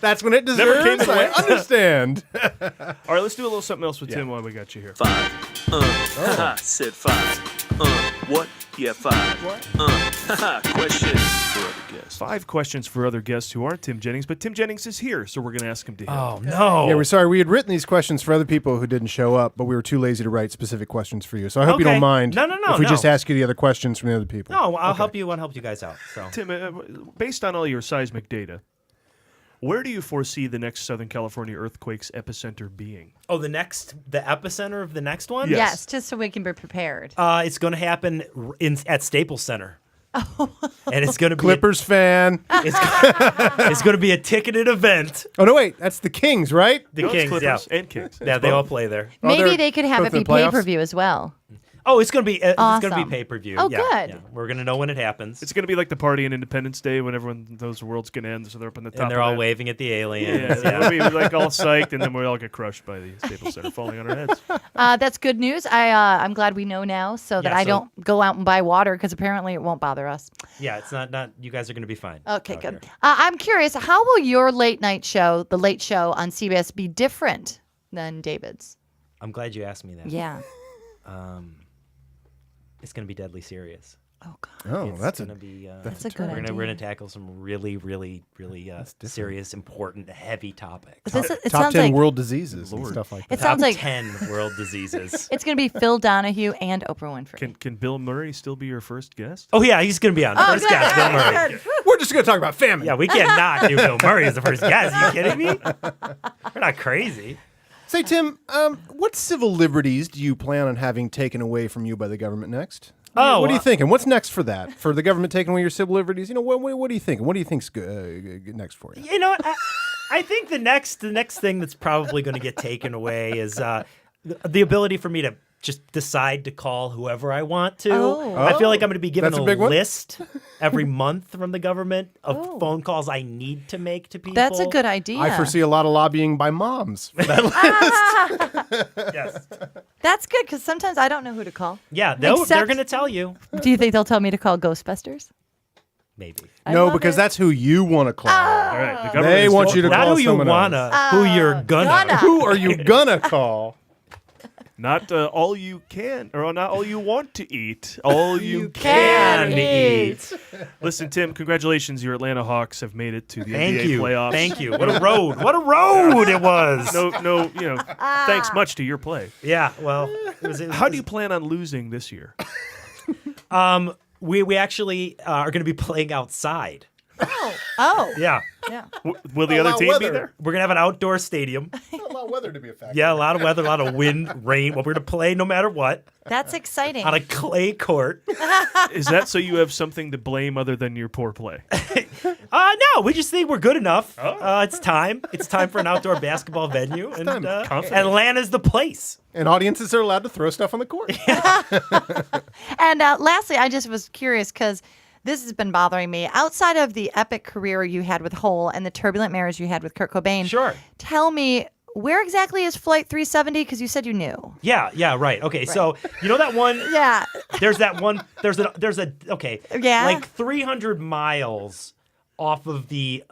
That's when it deserves. Never came to I wait. understand. All right, let's do a little something else with Tim while we got you here. 5. Said 5. What? Yeah, 5. What? Questions for other guests. 5 questions for other guests who aren't Tim Jennings, but Tim Jennings is here, so we're going to ask him to him. Oh, no. Yeah, we're sorry. We had written these questions for other people who didn't show up, but we were too lazy to write specific questions for you. So I hope you don't mind if we just ask you the other questions from the other people. No, I'll help you. I'll help you guys out. So, Tim, based on all your seismic data, where do you foresee the next Southern California earthquake's epicenter being? Oh, the epicenter of the next one? Yes, just so we can be prepared. It's going to happen at Staples Center. And it's going to be Clippers fan. It's going to be a ticketed event. Oh no, wait, that's the Kings, right? The Kings, Clippers yeah, and Kings. Yeah, they all play there. Maybe they could have it be pay-per-view as well. Oh, it's going to be Awesome. pay-per-view. Oh, yeah, good. yeah. We're going to know when it happens. It's going to be like the party on Independence Day when everyone knows the world's going to end, so they're up on the top. And they're of all that. waving at the aliens. Yeah, we'll be like all psyched, and then we all get crushed by the Staples Center falling on our heads. That's good news. I'm glad we know now so that I don't go out and buy water because apparently it won't bother us. Yeah, it's not. You guys are going to be fine. Okay, good. I'm curious, how will your late night show, The Late Show on CBS, be different than David's? I'm glad you asked me that. Yeah. It's going to be deadly serious. Oh God. Oh, It's that's gonna be. That's a good We're idea. gonna tackle some really serious, important, heavy topics. But this- it Top sounds 10 like- world diseases and stuff like that. It sounds like 10 world diseases. it's going to be Phil Donahue and Oprah Winfrey. Can Bill Murray still be your first guest? Oh yeah, he's going to be on. First guest, Bill Murray. We're just going to talk about famine. Yeah, we can't not do Bill Murray as the first guest. Are you kidding me? We're not crazy. Say, Tim, what civil liberties do you plan on having taken away from you by the government next? Oh, what are you thinking? What's next for that? For the government taking away your civil liberties? You know, what are you thinking? What do you think's next for you? You know, I think the next thing that's probably going to get taken away is the ability for me to just decide to call whoever I want to. Oh. I feel like I'm going to be given That's a a big one? list every month from the government of phone calls I need to make to people. That's a good idea. I foresee a lot of lobbying by moms for that list. Yes. That's good because sometimes I don't know who to call. Yeah, they're Except- going to tell you. Do you think they'll tell me to call Ghostbusters? Maybe. No, because that's who you want to call. All right, the government They is want told- you to Not call who you someone wanna, else. who you're gonna. Who are you gonna call? Not all you can, or not all you want to eat. All you can eat. Listen, Tim, congratulations. Your Atlanta Hawks have made it to the Thank NBA you. playoffs. Thank you. What a road. What a road it was. No, thanks much to your play. Yeah, well. How do you plan on losing this year? We actually are going to be playing outside. Oh. Yeah. Yeah. Will the other team be weather. there? We're going to have an outdoor stadium. A lot of weather to be a factor. Yeah, a lot of weather, a lot of wind, rain. Well, we're going to play no matter what That's exciting. on a clay court. Is that so you have something to blame other than your poor play? No, we just think we're good enough. It's time. It's time for an outdoor basketball venue. And Atlanta's the place. And audiences are allowed to throw stuff on the court. And lastly, I just was curious because this has been bothering me. Outside of the epic career you had with Hole and the turbulent marriage you had with Kurt Cobain, Sure. tell me, where exactly is Flight 370? Because you said you knew. Yeah, right. Okay, so you know that one? Yeah. There's that one. There's a. Okay. Yeah. Like 300 miles off the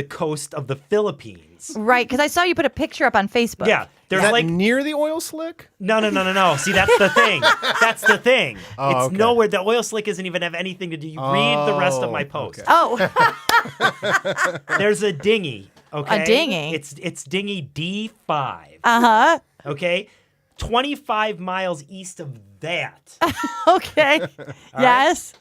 coast of the Philippines. Right, because I saw you put a picture up on Facebook. Yeah. There's Is that like near the oil slick? No. See, that's the thing. That's the thing. Oh, It's okay. nowhere. The oil slick doesn't even have anything to do. You read the rest of my post. okay. Oh. There's a dinghy. Okay. A dinghy? It's dinghy D5. Uh-huh. Okay. 25 miles east of that. Okay. Yes.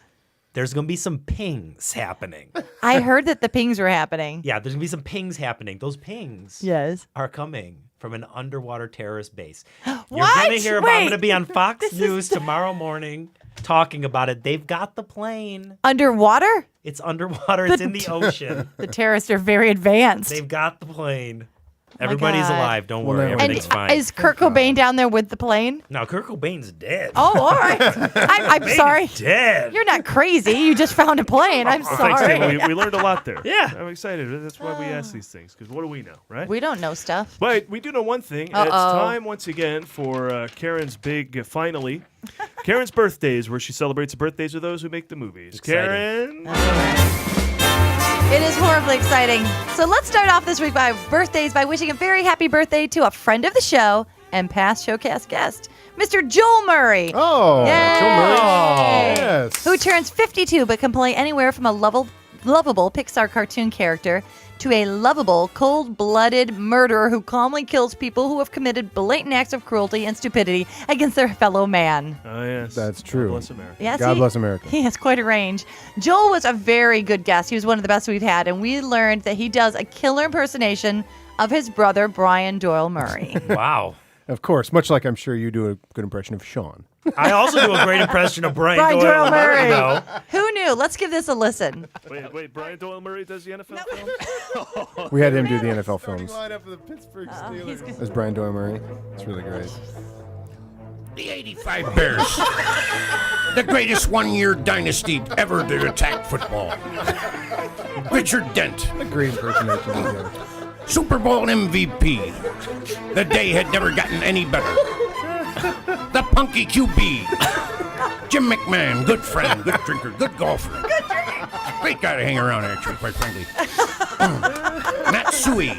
There's going to be some pings happening. I heard that the pings were happening. Yeah, there's going to be some pings happening. Those pings Yes. are coming from an underwater terrorist base. You're What? going to hear about I'm Wait. going to be on Fox News tomorrow morning talking about it. They've got the plane. Underwater? It's underwater. It's in the ocean. The terrorists are very advanced. They've got the plane. Everybody's God. alive. Don't Well, worry. now- Everything's And fine. is Kurt Cobain down there with the plane? No, Kurt Cobain's dead. Oh, all right. I'm Cobain sorry. is dead. You're not crazy. You just found a plane. I'm Well, thanks, sorry. Tim. We learned a lot there. Yeah. I'm excited. That's why we ask these things, because what do we know, right? We don't know stuff. But we do know one thing. Uh-oh. It's time once again for Karen's big finally. Karen's birthdays, where she celebrates the birthdays of those who make the movies. Exciting. Karen. It is horribly exciting. So let's start off this week by birthdays by wishing a very happy birthday to a friend of the show and past Showcast guest, Mr. Joel Murray. Oh, Yay! Joel Murray. who turns 52 but can play anywhere from a lovable Pixar cartoon character to a lovable, cold-blooded murderer who calmly kills people who have committed blatant acts of cruelty and stupidity against their fellow man. Oh, yes. That's true. God bless America. Yes, God bless America. He has quite a range. Joel was a very good guest. He was one of the best we've had, and we learned that he does a killer impersonation of his brother, Brian Doyle Murray. Wow. Of course, much like I'm sure you do a good impression of Sean. I also do a great impression of Brian Brian Doyle Doyle Murray, Murray. though. Who knew? Let's give this a listen. Wait, Brian Doyle Murray does the NFL films? We had him do the NFL films. Oh, As Brian Doyle Murray. It's really great. The 85 Bears. The greatest one-year dynasty ever to attack football. Richard Dent. A great impersonation. Super Bowl MVP. The day had never gotten any better. The punky QB. Jim McMahon, good friend, good drinker, good golfer. Great guy to hang around, actually, quite frankly. Matt Suey.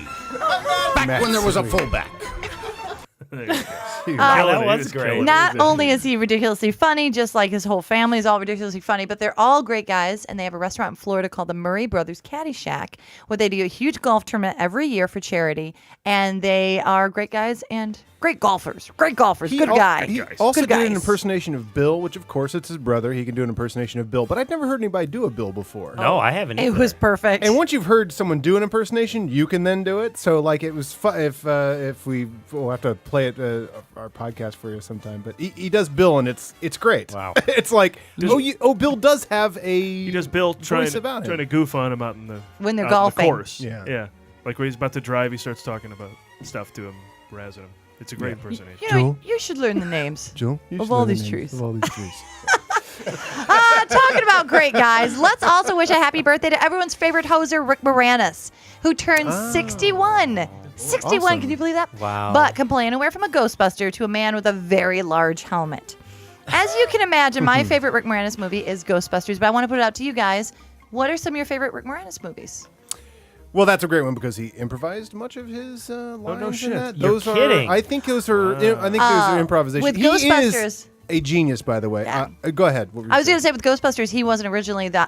Back when there was a fullback. That was great. Not only is he ridiculously funny, just like his whole family is all ridiculously funny, but they're all great guys, and they have a restaurant in Florida called the Murray Brothers Caddyshack, where they do a huge golf tournament every year for charity, and they are great guys and great golfers. Good guy. He also Good did an guys. impersonation of Bill, which of course it's his brother. He can do an impersonation of Bill, but I'd never heard anybody do a Bill before. No, I haven't. It was perfect. And once you've heard someone do an impersonation, you can then do it. So like it was fun. If we'll have to play it our podcast for you sometime. But he does Bill, and it's great. Wow. It's like Bill does have a He does Bill trying about him. to goof on him out in the When they're out in the golfing. course. Yeah. Like when he's about to drive, he starts talking about stuff to him, razzing him. It's a great impersonation. You know, you should learn the names Joel, of all these trees. Of all these trees. Talking about great guys, let's also wish a happy birthday to everyone's favorite hoser, Rick Moranis, who turns 61. 61, awesome. can you believe that? Wow. But can play anywhere from a Ghostbuster to a man with a very large helmet. As you can imagine, my favorite Rick Moranis movie is Ghostbusters, but I want to put it out to you guys. What are some of your favorite Rick Moranis movies? Well, that's a great one because he improvised much of his lines. no shit. In that. You're kidding. I think those are. I think those are improvisation. With He Ghostbusters. is a genius, by the way. Yeah. Go ahead. What were you I was going saying? to say with Ghostbusters, he wasn't originally the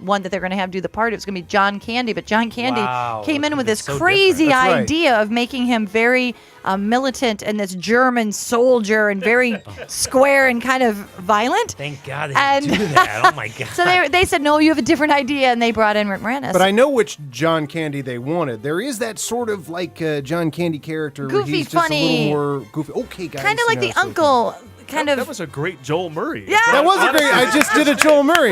one that they're going to have do the part. It was going to be John Candy, but John Candy Wow, came in with this that's so crazy different. That's right. idea of making him very militant and this German soldier and very square and kind of violent. Thank God they And- didn't do that. Oh, my God. So they said, no, you have a different idea, and they brought in Rick Moranis. But I know which John Candy they wanted. There is that sort of like John Candy character. where Goofy, he's just funny. a little more goofy. Okay, guys. kind of like you the know, so- uncle, kind That of. was a great Joel Murray. Yeah. That was a great. I just did a Joel Murray.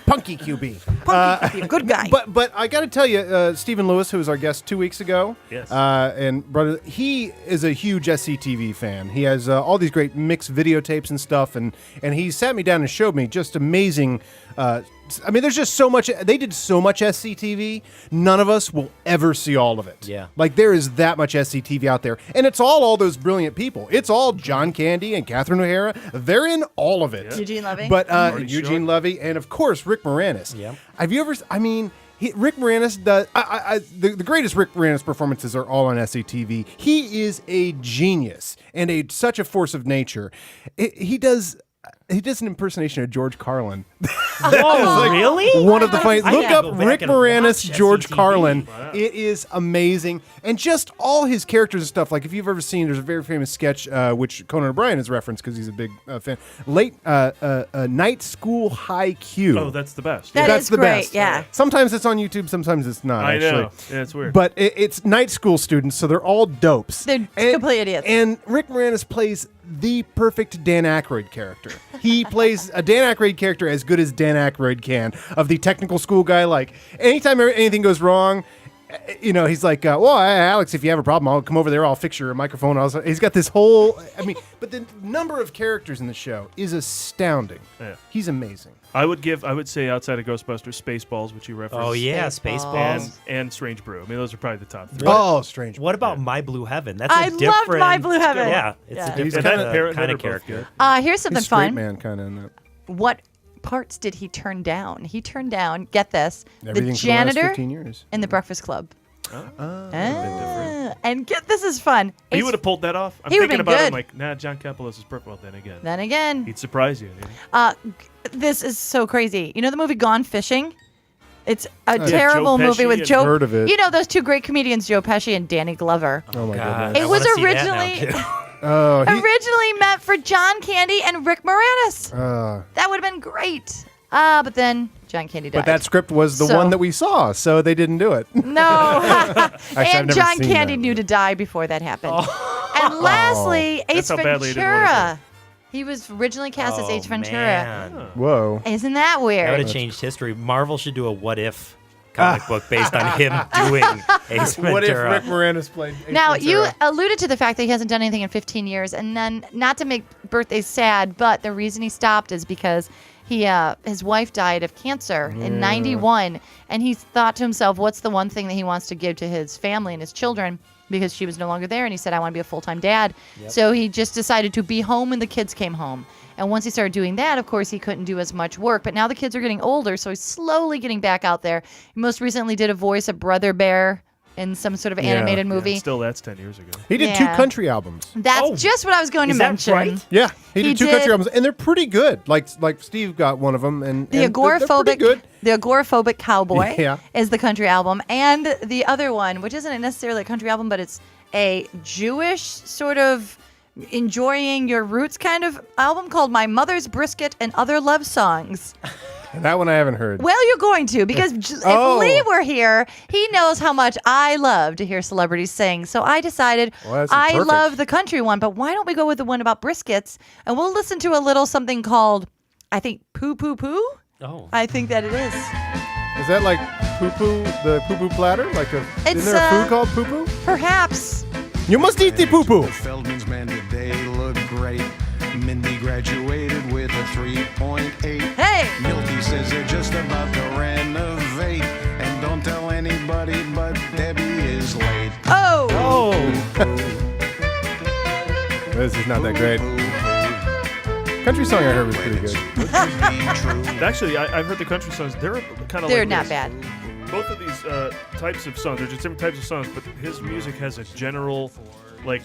Punky QB. Good guy. But I got to tell you, Stephen Lewis, who was our guest 2 weeks ago, Yes. and brother, he is a huge SCTV fan. He has all these great mixed videotapes and stuff, and he sat me down and showed me just amazing. I mean, there's just so much. They did so much SCTV. None of us will ever see all of it. Yeah. Like there is that much SCTV out there, and it's all those brilliant people. It's all John Candy and Catherine O'Hara. They're in all of it. Eugene Levy. But Marty Eugene Short. Levy, and of course Rick Moranis. Yep. Have you ever? I mean, Rick Moranis does. The greatest Rick Moranis performances are all on SCTV. He is a genius and such a force of nature. He does an impersonation of George Carlin. Oh, really? One of the funny. I Look gotta up go back Rick and Moranis, watch George SCTV. Carlin. Wow. It is amazing, and just all his characters and stuff. Like if you've ever seen, there's a very famous sketch which Conan O'Brien has referenced because he's a big fan. Night School High Q. Oh, that's the best. That is the great, best. yeah. Sometimes it's on YouTube, sometimes it's not. I actually. know. Yeah, it's weird. But it's night school students, so they're all dopes. They're complete idiots. And Rick Moranis plays the perfect Dan Aykroyd character. He plays a Dan Aykroyd character as good as Dan Aykroyd can, of the technical school guy. Like, anytime anything goes wrong, you know, he's like, well, Alex, if you have a problem, I'll come over there, I'll fix your microphone. He's got this whole, but the number of characters in the show is astounding. Yeah. He's amazing. I would say outside of Ghostbusters, Spaceballs, which you referenced. Oh, yeah, Spaceballs. And Strange Brew. I mean, those are probably the top three. Oh, Strange. What about My Blue Heaven? That's I a loved different. My Blue Heaven. Yeah, it's Yeah. a He's different kinda Parenthood kind are of both character. Here's something He's straight fun. man kind of in that. What parts did he turn down? He turned down, get this, Everything the for the last janitor 15 years. in The Breakfast Club. different. And get this is fun. He Ace- would have pulled that off. I'm He would've thinking been about good. him like, nah, John Capellos is purple. Then again, Then again, he'd surprise you. Didn't he? This is so crazy. You know the movie Gone Fishing? It's a Yeah, terrible Joe movie Pesci with and- Joe. Heard of it. You know those two great comedians, Joe Pesci and Danny Glover. Oh my God, goodness. It I was wanna see that originally now, too. Oh, originally meant for John Candy and Rick Moranis. That would have been great. But then John Candy died. but that script was the So- one that we saw, so they didn't do it. No. I've And never John seen Candy that. knew to die before that happened. And lastly, That's Ace how badly he didn't want Ventura. He was originally cast as Ace Ventura. Man. Whoa. Isn't that That would weird? have changed history. Marvel should do a what if comic book based on him doing Ace Ventura. What if Rick Moranis played Ace Now, Ventura? you alluded to the fact that he hasn't done anything in 15 years, and then not to make birthdays sad, but the reason he stopped is because his wife died of cancer in 91, and he thought to himself, what's the one thing that he wants to give to his family and his children? Because she was no longer there, and he said, I want to be a full-time dad. So he just decided to be home when the kids came home. And once he started doing that, of course, he couldn't do as much work. But now the kids are getting older, so he's slowly getting back out there. He most recently did a voice of Brother Bear in some sort of animated movie. Still, that's 10 years ago. He did 2 country albums. That's just what I was going to is that mention. right? Yeah, he did 2 country did- albums, and they're pretty good. Like Steve got one of them, and The and they're pretty agoraphobic, good. the agoraphobic cowboy Yeah. is the country album, and the other one, which isn't necessarily a country album, but it's a Jewish sort of enjoying your roots kind of album called My Mother's Brisket and Other Love Songs. That one I haven't heard. Well, you're going to, because Oh. if Lee were here, he knows how much I love to hear celebrities sing. So I decided Well, that's I perfect. love the country one, but why don't we go with the one about briskets? And we'll listen to a little something called, I think, Poo Poo Poo? Oh. I think that it is. Is that like poo-poo, the poo-poo platter? It's, isn't there a food called poo-poo? Perhaps. You must eat the poo-poo. Feldman's man today look great. Mindy graduated with a 3.8. Hey! Milty says they're just about to renovate. And don't tell anybody, but Debbie is late. Oh! This is not that great. Country song I heard was pretty good. Actually, I've heard the country songs. They're kind of They're like not this. bad. Both of these types of songs, they're just different types of songs, but his music has a general, like,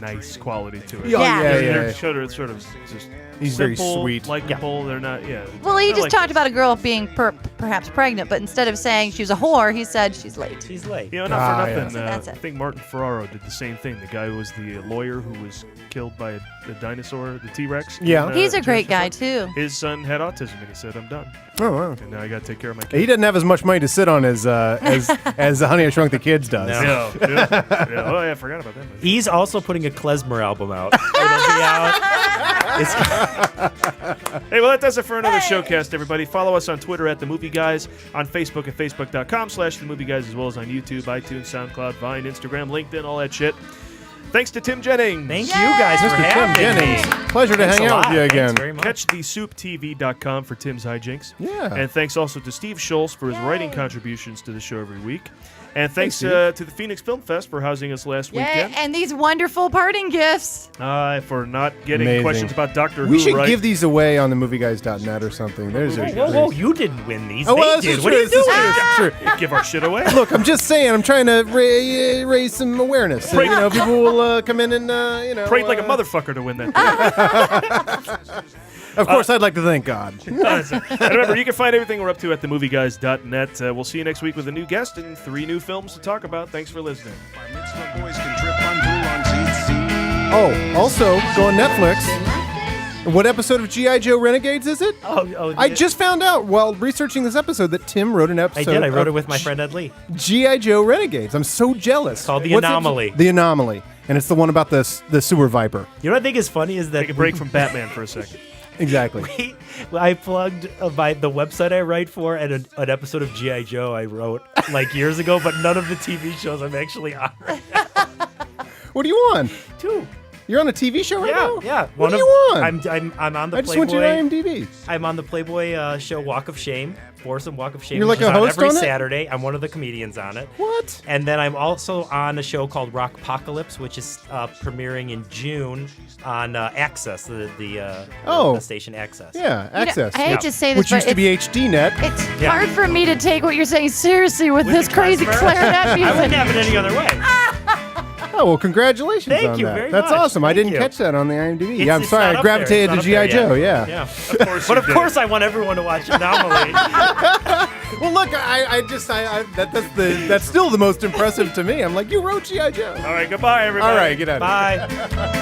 nice quality to it. Yeah. They're sort of just He's very simple, sweet. likable. They're not, Well, he Kinda just like talked this. about a girl being perhaps pregnant, but instead of saying she was a whore, he said she's late. She's late. You know, not for yeah. nothing. So that's it. I think Martin Ferraro did the same thing. The guy who was the lawyer who was killed by the dinosaur, the T-Rex. Yeah. in, He's a great Jurassic guy, Park. too. His son had autism, and he said, "I'm done, Oh, wow. and now I got to take care of my He kids." doesn't have as much money to sit on as Honey, I Shrunk the Kids does. No. Yeah. Oh, yeah, I forgot about that. He's also putting a klezmer album out. It'll be out. Hey, well, that does it for another Showcast, everybody. Follow us on Twitter at The Movie Guys, on Facebook at facebook.com/The Movie Guys, as well as on YouTube, iTunes, SoundCloud, Vine, Instagram, LinkedIn, all that shit. Thanks to Tim Jennings. Thank you guys for Mr. Tim having Jennings. me. Pleasure to Thanks hang a out with lot. you Thanks again. very much. Catch thesouptv.com for Tim's hijinks. Yeah. And thanks also to Steve Schultz for his writing contributions to the show every week. And thanks to the Phoenix Film Fest for housing us last Yay, weekend. and these wonderful parting gifts. For not getting Amazing. questions about Doctor Who We should right. give these away on themovieguys.net or something. There's a Whoa, you didn't win these. Oh, well, They this did. is What true. are you This is doing? true. This is true. Give our shit away. Look, I'm just saying. I'm trying to raise some awareness. So, people will come in and Prayed like a motherfucker to win that. Of course, I'd like to thank God. And remember, you can find everything we're up to at themovieguys.net. We'll see you next week with a new guest and 3 new films to talk about. Thanks for listening. Oh, also, go on Netflix. What episode of G.I. Joe Renegades is it? I just found out while researching this episode that Tim wrote an episode. I did. I wrote of it with my friend Ed Lee. G.I. Joe Renegades. I'm so jealous. Called The What's it? Anomaly. The Anomaly. And it's the one about the sewer viper. You know what I think is funny is that Take a break from Batman for a second. Exactly. I plugged the website I write for and an episode of G.I. Joe I wrote like years ago, but none of the TV shows I'm actually on right now. What are you on? 2. You're on a TV show right now? Yeah. What are you on? I'm on the I just Playboy. went to your IMDb. I'm on the Playboy show Walk of Shame, Foursome Walk of Shame. You're which like is a on host every on it? Saturday. I'm one of the comedians on it. What? And then I'm also on a show called Rockpocalypse, which is premiering in June on Access, the station Access. Yeah, Access. I hate to say this, Which but used to be HDNet. It's hard for me to take what you're saying seriously with this crazy clarinet music. I wouldn't have it any other way. Oh, well, congratulations Thank on you that. very That's much. awesome. I Thank didn't you. catch that on the IMDb. It's- Yeah, I'm it's sorry. not I up gravitated there. to It's G.I. not up Joe. there Yeah. yet. Of course But you of did. course, I want everyone to watch Anomaly. Well, look, that's still the most impressive to me. I'm like, you wrote G.I. Joe. All right, goodbye, everybody. All right, get out of here. Bye.